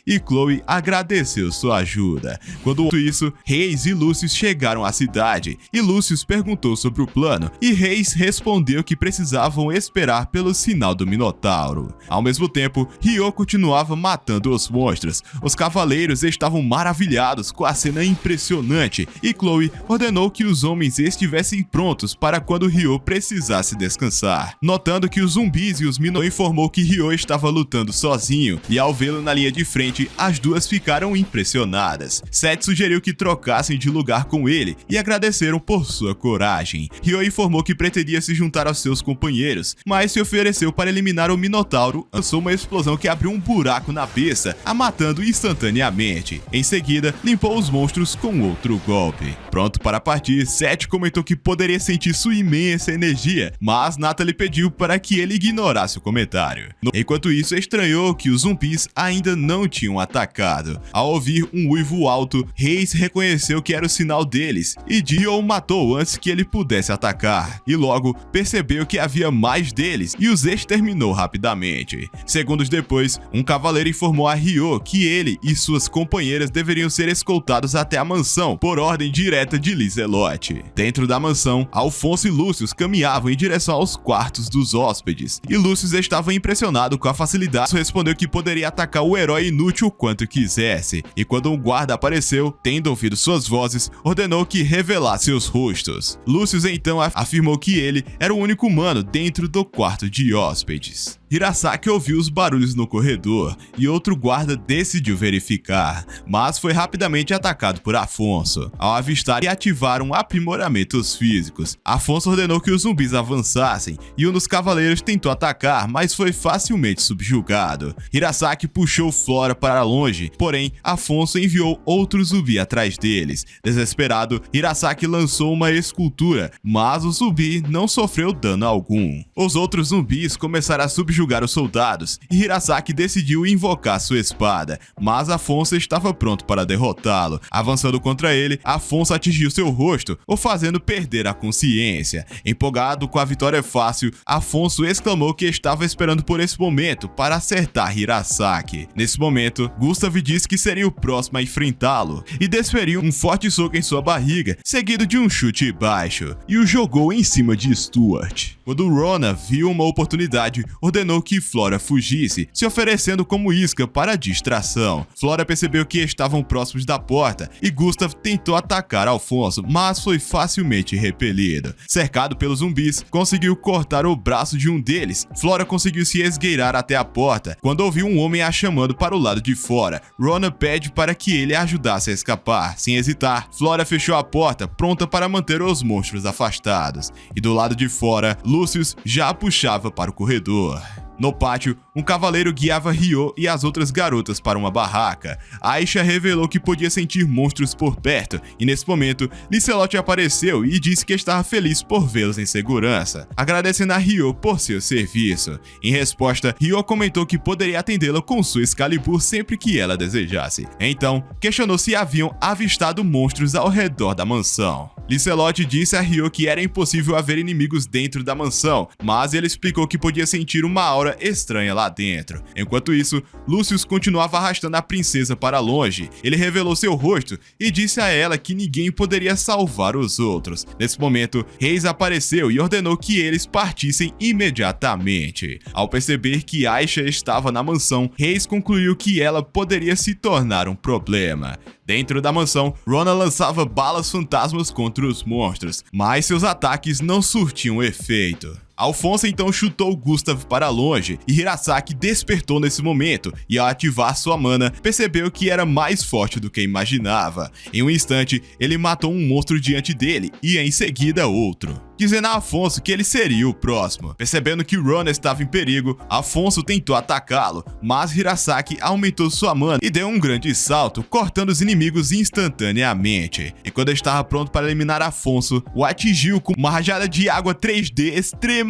E Chloe agradeceu sua ajuda. Quando isso, Reis e Lucius chegaram à cidade, e Lucius perguntou sobre o plano, e Reis respondeu que precisavam esperar pelo sinal do Minotauro. Ao mesmo tempo, Ryo continuava matando os monstros. Os cavaleiros estavam maravilhados com a cena impressionante, e Chloe ordenou que os homens estivessem prontos para quando Ryo precisasse descansar. Notando que os zumbis e os Minotauros, informou que Ryo estava lutando sozinho, e ao vê-lo na linha de frente, as duas ficaram impressionadas. Seth sugeriu que trocassem de lugar com ele e agradeceram por sua coragem. Ryo informou que pretendia se juntar aos seus companheiros, mas se ofereceu para eliminar o Minotauro, lançou uma explosão que abriu um buraco na besta, a matando instantaneamente. Em seguida, limpou os monstros com outro golpe. Pronto para partir, Seth comentou que poderia sentir sua imensa energia, mas Natalie pediu para que ele ignorasse o comentário. Enquanto isso, estranhou que os zumbis ainda não tinham atacado. Ao ouvir um uivo alto, Reis reconheceu que era o sinal deles e Dio o matou antes que ele pudesse atacar, e logo percebeu que havia mais deles e os exterminou rapidamente. Segundos depois, um cavaleiro informou a Ryo que ele e suas companheiras deveriam ser escoltados até a mansão por ordem direta de Licelotte. Dentro da mansão, Alfonso e Lucius caminhavam em direção aos quartos dos hóspedes, e Lucius estava impressionado com a facilidade. Respondeu que poderia atacar o herói inútil quanto quisesse, e quando um guarda apareceu, tendo ouvido suas vozes, ordenou que revelasse seus rostos. Lucius então afirmou que ele era o único humano dentro do quarto de hóspedes. Hirasaki ouviu os barulhos no corredor e outro guarda decidiu verificar, mas foi rapidamente atacado por Afonso. Ao avistar e ativaram aprimoramentos físicos, Afonso ordenou que os zumbis avançassem e um dos cavaleiros tentou atacar, mas foi facilmente subjugado. Hirasaki puxou Flora para longe, porém Afonso enviou outro zumbi atrás deles. Desesperado, Hirasaki lançou uma escultura, mas o zumbi não sofreu dano algum. Os outros zumbis começaram a subjugar os soldados, e Hirasaki decidiu invocar sua espada, mas Afonso estava pronto para derrotá-lo. Avançando contra ele, Afonso atingiu seu rosto, o fazendo perder a consciência. Empolgado com a vitória fácil, Afonso exclamou que estava esperando por esse momento para acertar Hirasaki. Nesse momento, Gustav disse que seria o próximo a enfrentá-lo, e desferiu um forte soco em sua barriga, seguido de um chute baixo, e o jogou em cima de Stuart. Quando Rona viu uma oportunidade, ordenou que Flora fugisse, se oferecendo como isca para a distração. Flora percebeu que estavam próximos da porta e Gustav tentou atacar Alfonso, mas foi facilmente repelido. Cercado pelos zumbis, conseguiu cortar o braço de um deles. Flora conseguiu se esgueirar até a porta quando ouviu um homem a chamando para o lado de fora. Rona pede para que ele a ajudasse a escapar. Sem hesitar, Flora fechou a porta, pronta para manter os monstros afastados. E do lado de fora, Lucius já a puxava para o corredor. No pátio, um cavaleiro guiava Ryo e as outras garotas para uma barraca. Aisha revelou que podia sentir monstros por perto, e nesse momento, Licelotte apareceu e disse que estava feliz por vê-los em segurança, agradecendo a Ryo por seu serviço. Em resposta, Ryo comentou que poderia atendê-la com sua Excalibur sempre que ela desejasse. Então, questionou se haviam avistado monstros ao redor da mansão. Licelotte disse a Ryo que era impossível haver inimigos dentro da mansão, mas ele explicou que podia sentir uma aura estranha lá dentro. Enquanto isso, Lucius continuava arrastando a princesa para longe. Ele revelou seu rosto e disse a ela que ninguém poderia salvar os outros. Nesse momento, Reis apareceu e ordenou que eles partissem imediatamente. Ao perceber que Aisha estava na mansão, Reis concluiu que ela poderia se tornar um problema. Dentro da mansão, Rona lançava balas fantasmas contra os monstros, mas seus ataques não surtiam efeito. Alfonso então chutou Gustav para longe e Hirasaki despertou nesse momento e, ao ativar sua mana, percebeu que era mais forte do que imaginava. Em um instante, ele matou um monstro diante dele e em seguida outro, dizendo a Alfonso que ele seria o próximo. Percebendo que Rona estava em perigo, Alfonso tentou atacá-lo, mas Hirasaki aumentou sua mana e deu um grande salto, cortando os inimigos instantaneamente. E quando estava pronto para eliminar Alfonso, o atingiu com uma rajada de água 3D extremamente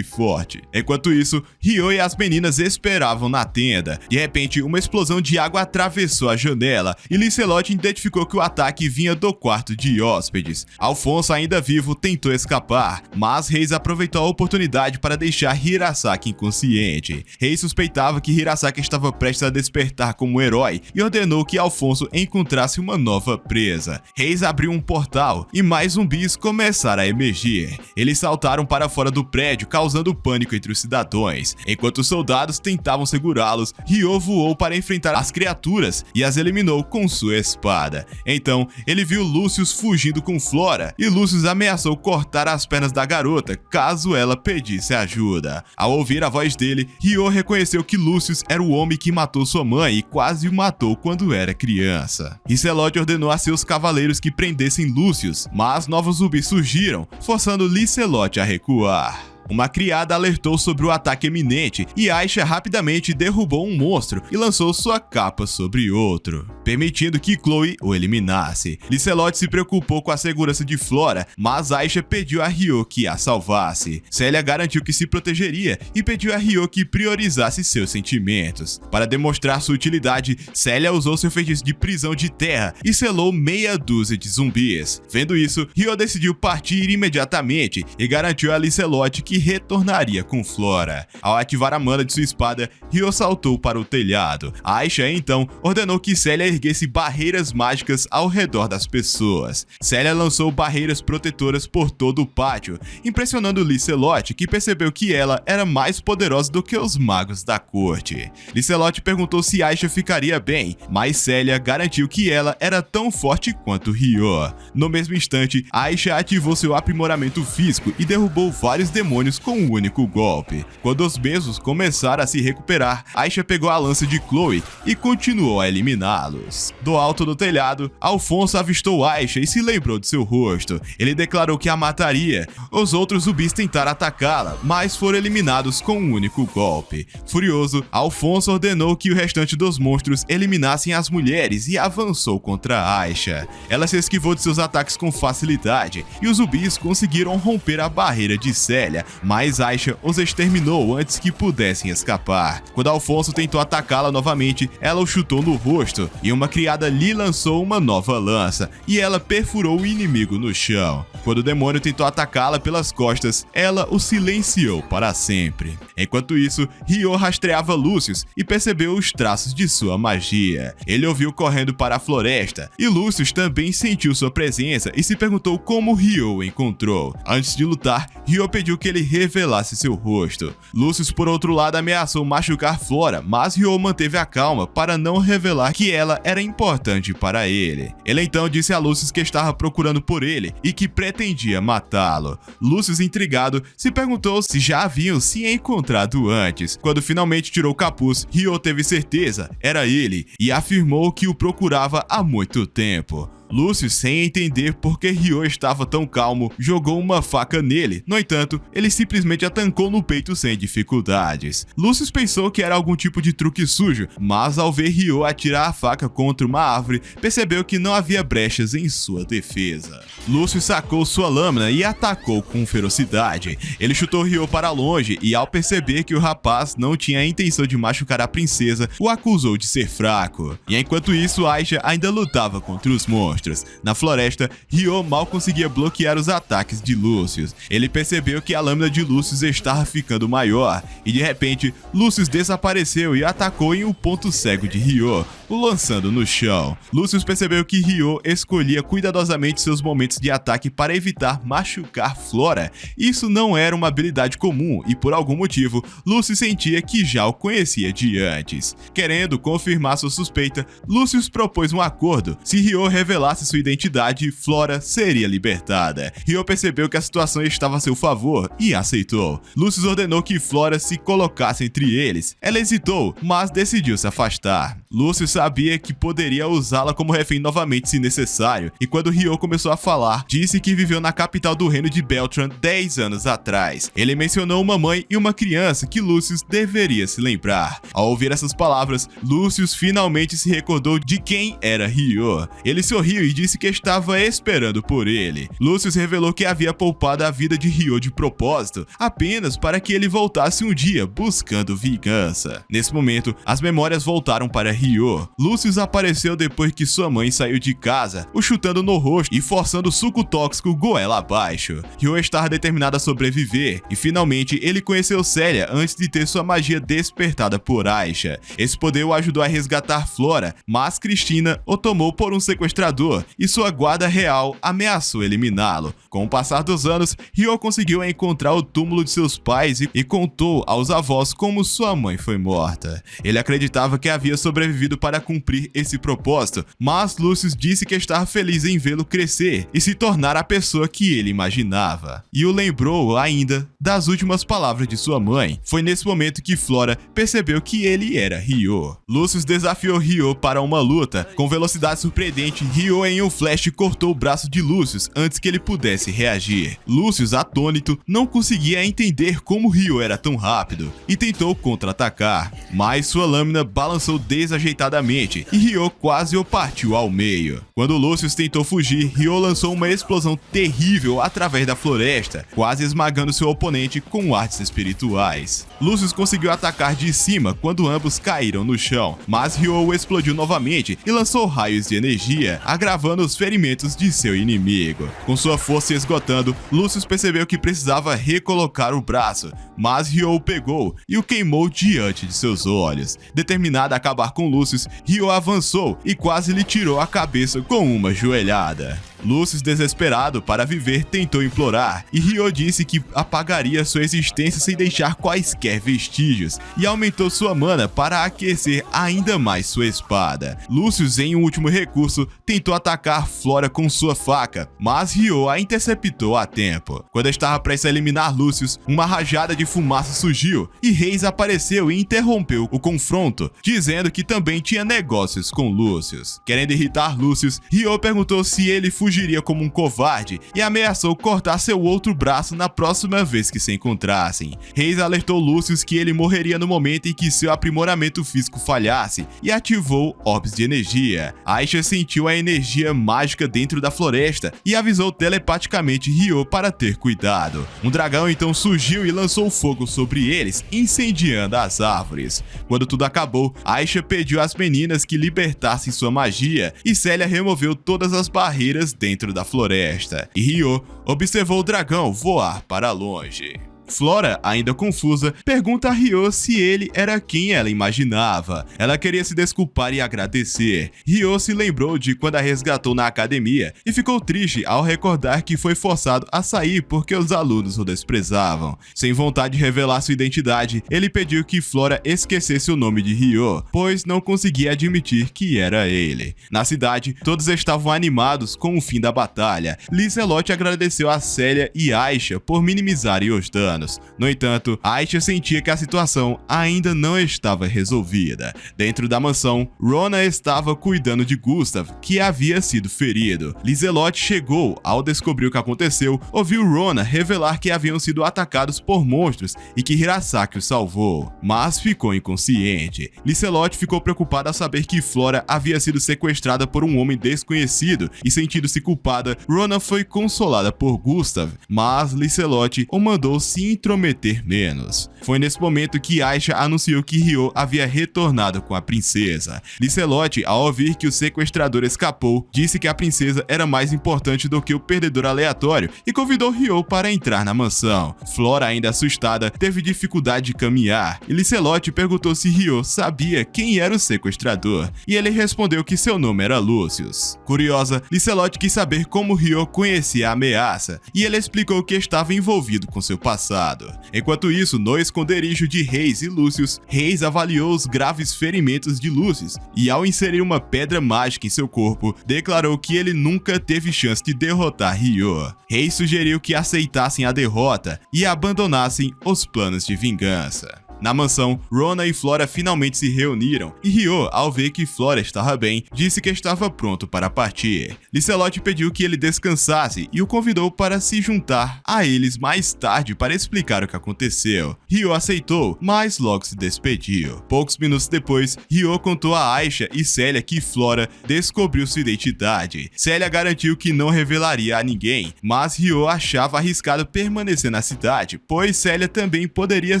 forte. Enquanto isso, Ryo e as meninas esperavam na tenda. De repente, uma explosão de água atravessou a janela e Licelotte identificou que o ataque vinha do quarto de hóspedes. Alfonso, ainda vivo, tentou escapar, mas Reis aproveitou a oportunidade para deixar Hirasaki inconsciente. Reis suspeitava que Hirasaki estava prestes a despertar como herói e ordenou que Alfonso encontrasse uma nova presa. Reis abriu um portal e mais zumbis começaram a emergir. Eles saltaram para fora do prédio, causando pânico entre os cidadãos. Enquanto os soldados tentavam segurá-los, Ryo voou para enfrentar as criaturas e as eliminou com sua espada. Então, ele viu Lucius fugindo com Flora e Lucius ameaçou cortar as pernas da garota caso ela pedisse ajuda. Ao ouvir a voz dele, Ryo reconheceu que Lucius era o homem que matou sua mãe e quase o matou quando era criança. Licelotte ordenou a seus cavaleiros que prendessem Lucius, mas novos zumbis surgiram, forçando Licelotte a recuar. Uma criada alertou sobre o ataque iminente e Aisha rapidamente derrubou um monstro e lançou sua capa sobre outro, permitindo que Chloe o eliminasse. Licelotte se preocupou com a segurança de Flora, mas Aisha pediu a Ryo que a salvasse. Célia garantiu que se protegeria e pediu a Ryo que priorizasse seus sentimentos. Para demonstrar sua utilidade, Célia usou seu feitiço de prisão de terra e selou meia dúzia de zumbis. Vendo isso, Ryo decidiu partir imediatamente e garantiu a Licelotte que retornaria com Flora. Ao ativar a mana de sua espada, Ryo saltou para o telhado. Aisha então ordenou que Célia erguesse barreiras mágicas ao redor das pessoas. Célia lançou barreiras protetoras por todo o pátio, impressionando Licelotte, que percebeu que ela era mais poderosa do que os magos da corte. Licelotte perguntou se Aisha ficaria bem, mas Célia garantiu que ela era tão forte quanto Ryo. No mesmo instante, Aisha ativou seu aprimoramento físico e derrubou vários demônios com um único golpe. Quando os mesmos começaram a se recuperar, Aisha pegou a lança de Chloe e continuou a eliminá-los. Do alto do telhado, Alfonso avistou Aisha e se lembrou de seu rosto. Ele declarou que a mataria. Os outros zumbis tentaram atacá-la, mas foram eliminados com um único golpe. Furioso, Alfonso ordenou que o restante dos monstros eliminassem as mulheres e avançou contra Aisha. Ela se esquivou de seus ataques com facilidade e os zumbis conseguiram romper a barreira de Célia, mas Aisha os exterminou antes que pudessem escapar. Quando Alfonso tentou atacá-la novamente, ela o chutou no rosto e uma criada lhe lançou uma nova lança e ela perfurou o inimigo no chão. Quando o demônio tentou atacá-la pelas costas, ela o silenciou para sempre. Enquanto isso, Ryo rastreava Lucius e percebeu os traços de sua magia. Ele ouviu correndo para a floresta e Lucius também sentiu sua presença e se perguntou como Ryo o encontrou. Antes de lutar, Ryo pediu que ele revelasse seu rosto. Lucius, por outro lado, ameaçou machucar Flora, mas Ryo manteve a calma para não revelar que ela era importante para ele. Ele então disse a Lucius que estava procurando por ele e que pretendia matá-lo. Lucius, intrigado, se perguntou se já haviam se encontrado antes. Quando finalmente tirou o capuz, Ryo teve certeza, era ele, e afirmou que o procurava há muito tempo. Lucius, sem entender por que Ryo estava tão calmo, jogou uma faca nele. No entanto, ele simplesmente a tancou no peito sem dificuldades. Lucius pensou que era algum tipo de truque sujo, mas ao ver Ryo atirar a faca contra uma árvore, percebeu que não havia brechas em sua defesa. Lucius sacou sua lâmina e atacou com ferocidade. Ele chutou Ryo para longe e, ao perceber que o rapaz não tinha a intenção de machucar a princesa, o acusou de ser fraco. E enquanto isso, Aisha ainda lutava contra os monstros. Na floresta, Ryo mal conseguia bloquear os ataques de Lucius. Ele percebeu que a lâmina de Lucius estava ficando maior, e de repente, Lucius desapareceu e atacou em um ponto cego de Ryo, o lançando no chão. Lucius percebeu que Ryo escolhia cuidadosamente seus momentos de ataque para evitar machucar Flora. Isso não era uma habilidade comum e, por algum motivo, Lucius sentia que já o conhecia de antes. Querendo confirmar sua suspeita, Lucius propôs um acordo. Se Ryo revelasse sua identidade, Flora seria libertada. Ryo percebeu que a situação estava a seu favor e aceitou. Lucius ordenou que Flora se colocasse entre eles. Ela hesitou, mas decidiu se afastar. Lucius sabia que poderia usá-la como refém novamente se necessário, e quando Ryo começou a falar, disse que viveu na capital do reino de Beltran 10 anos atrás. Ele mencionou uma mãe e uma criança que Lucius deveria se lembrar. Ao ouvir essas palavras, Lucius finalmente se recordou de quem era Ryo. Ele sorriu e disse que estava esperando por ele. Lucius revelou que havia poupado a vida de Ryo de propósito, apenas para que ele voltasse um dia buscando vingança. Nesse momento, as memórias voltaram para Ryo. Lucius apareceu depois que sua mãe saiu de casa, o chutando no rosto e forçando o suco tóxico goela abaixo. Ryo estava determinado a sobreviver, e finalmente ele conheceu Celia antes de ter sua magia despertada por Aisha. Esse poder o ajudou a resgatar Flora, mas Cristina o tomou por um sequestrador e sua guarda real ameaçou eliminá-lo. Com o passar dos anos, Ryo conseguiu encontrar o túmulo de seus pais e contou aos avós como sua mãe foi morta. Ele acreditava que havia sobrevivido para cumprir esse propósito, mas Lucius disse que estava feliz em vê-lo crescer e se tornar a pessoa que ele imaginava. E o lembrou ainda das últimas palavras de sua mãe. Foi nesse momento que Flora percebeu que ele era Ryo. Lucius desafiou Ryo para uma luta. Com velocidade surpreendente, Ryo em um flash cortou o braço de Lucius antes que ele pudesse reagir. Lucius, atônito, não conseguia entender como Ryo era tão rápido e tentou contra-atacar, mas sua lâmina balançou desajeitadamente e Ryo quase o partiu ao meio. Quando Lucius tentou fugir, Ryo lançou uma explosão terrível através da floresta, quase esmagando seu oponente com artes espirituais. Lucius conseguiu atacar de cima quando ambos caíram no chão, mas Ryo o explodiu novamente e lançou raios de energia, agravando os ferimentos de seu inimigo. Com sua força esgotando, Lucius percebeu que precisava recolocar o braço, mas Ryo o pegou e o queimou diante de seus olhos. Determinado a acabar com Lucius, Ryo avançou e quase lhe tirou a cabeça com uma joelhada. Lucius, desesperado para viver, tentou implorar, e Ryo disse que apagaria sua existência sem deixar quaisquer vestígios, e aumentou sua mana para aquecer ainda mais sua espada. Lucius, em um último recurso, tentou atacar Flora com sua faca, mas Ryo a interceptou a tempo. Quando estava prestes a eliminar Lucius, uma rajada de fumaça surgiu, e Reis apareceu e interrompeu o confronto, dizendo que também tinha negócios com Lucius. Querendo irritar Lucius, Ryo perguntou se ele fugiria como um covarde e ameaçou cortar seu outro braço na próxima vez que se encontrassem. Reis alertou Lucius que ele morreria no momento em que seu aprimoramento físico falhasse e ativou orbes de energia. Aisha sentiu a energia mágica dentro da floresta e avisou telepaticamente Ryo para ter cuidado. Um dragão então surgiu e lançou fogo sobre eles, incendiando as árvores. Quando tudo acabou, Aisha pediu às meninas que libertassem sua magia e Celia removeu todas as barreiras dentro da floresta, e Ryo observou o dragão voar para longe. Flora, ainda confusa, pergunta a Ryo se ele era quem ela imaginava. Ela queria se desculpar e agradecer. Ryo se lembrou de quando a resgatou na academia e ficou triste ao recordar que foi forçado a sair porque os alunos o desprezavam. Sem vontade de revelar sua identidade, ele pediu que Flora esquecesse o nome de Ryo, pois não conseguia admitir que era ele. Na cidade, todos estavam animados com o fim da batalha. Lizelot agradeceu a Célia e Aisha por minimizarem os danos. No entanto, Aisha sentia que a situação ainda não estava resolvida. Dentro da mansão, Rona estava cuidando de Gustav, que havia sido ferido. Lizelot chegou, ao descobrir o que aconteceu, ouviu Rona revelar que haviam sido atacados por monstros e que Hirasaki o salvou, mas ficou inconsciente. Lizelot ficou preocupada ao saber que Flora havia sido sequestrada por um homem desconhecido e, sentindo-se culpada, Rona foi consolada por Gustav, mas Lizelot o mandou se intrometer menos. Foi nesse momento que Aisha anunciou que Ryo havia retornado com a princesa. Lizelot, ao ouvir que o sequestrador escapou, disse que a princesa era mais importante do que o perdedor aleatório e convidou Ryo para entrar na mansão. Flora, ainda assustada, teve dificuldade de caminhar e Lizelot perguntou se Ryo sabia quem era o sequestrador e ele respondeu que seu nome era Lucius. Curiosa, Lizelot quis saber como Ryo conhecia a ameaça e ele explicou que estava envolvido com seu passado. Enquanto isso, no esconderijo de Reis e Lucius, Reis avaliou os graves ferimentos de Lucius e, ao inserir uma pedra mágica em seu corpo, declarou que ele nunca teve chance de derrotar Ryo. Reis sugeriu que aceitassem a derrota e abandonassem os planos de vingança. Na mansão, Rona e Flora finalmente se reuniram e Ryo, ao ver que Flora estava bem, disse que estava pronto para partir. Lizelot pediu que ele descansasse e o convidou para se juntar a eles mais tarde para explicar o que aconteceu. Ryo aceitou, mas logo se despediu. Poucos minutos depois, Ryo contou a Aisha e Célia que Flora descobriu sua identidade. Célia garantiu que não revelaria a ninguém, mas Ryo achava arriscado permanecer na cidade, pois Célia também poderia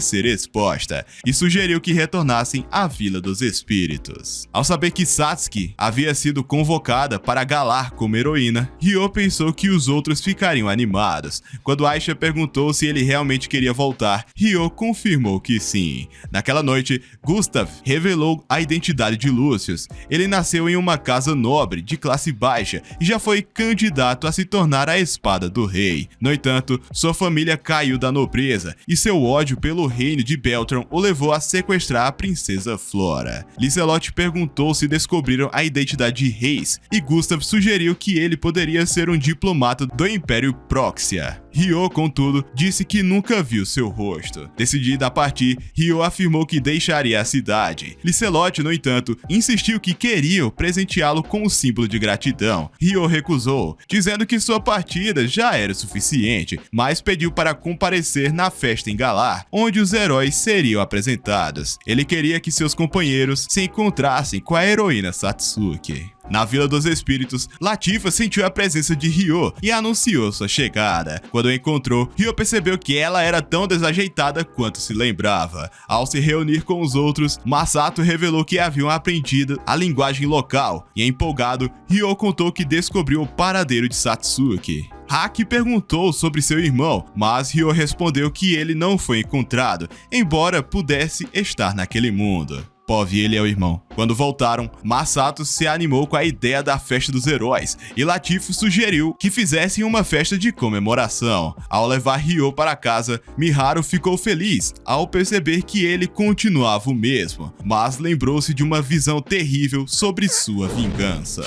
ser exposta, e sugeriu que retornassem à Vila dos Espíritos. Ao saber que Satsuki havia sido convocada para galar como heroína, Ryo pensou que os outros ficariam animados. Quando Aisha perguntou se ele realmente queria voltar, Ryo confirmou que sim. Naquela noite, Gustav revelou a identidade de Lucius. Ele nasceu em uma casa nobre, de classe baixa, e já foi candidato a se tornar a espada do rei. No entanto, sua família caiu da nobreza, e seu ódio pelo reino de Beltron o levou a sequestrar a princesa Flora. Lizelot perguntou se descobriram a identidade de Reis, e Gustav sugeriu que ele poderia ser um diplomata do Império Proxia. Ryo, contudo, disse que nunca viu seu rosto. Decidida a partir, Ryo afirmou que deixaria a cidade. Lizelot, no entanto, insistiu que queriam presenteá-lo com um símbolo de gratidão. Ryo recusou, dizendo que sua partida já era o suficiente, mas pediu para comparecer na festa em Galar, onde os heróis seriam apresentados. Ele queria que seus companheiros se encontrassem com a heroína Satsuki. Na Vila dos Espíritos, Latifa sentiu a presença de Ryo e anunciou sua chegada. Quando a encontrou, Ryo percebeu que ela era tão desajeitada quanto se lembrava. Ao se reunir com os outros, Masato revelou que haviam aprendido a linguagem local e, empolgado, Ryo contou que descobriu o paradeiro de Satsuki. Haki perguntou sobre seu irmão, mas Ryo respondeu que ele não foi encontrado, embora pudesse estar naquele mundo. Pove, ele é o irmão. Quando voltaram, Masato se animou com a ideia da festa dos heróis e Latifah sugeriu que fizessem uma festa de comemoração. Ao levar Ryo para casa, Miharu ficou feliz ao perceber que ele continuava o mesmo, mas lembrou-se de uma visão terrível sobre sua vingança.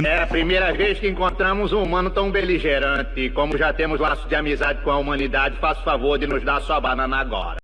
É a primeira vez que encontramos um humano tão beligerante. Como já temos laços de amizade com a humanidade, faça o favor de nos dar sua banana agora.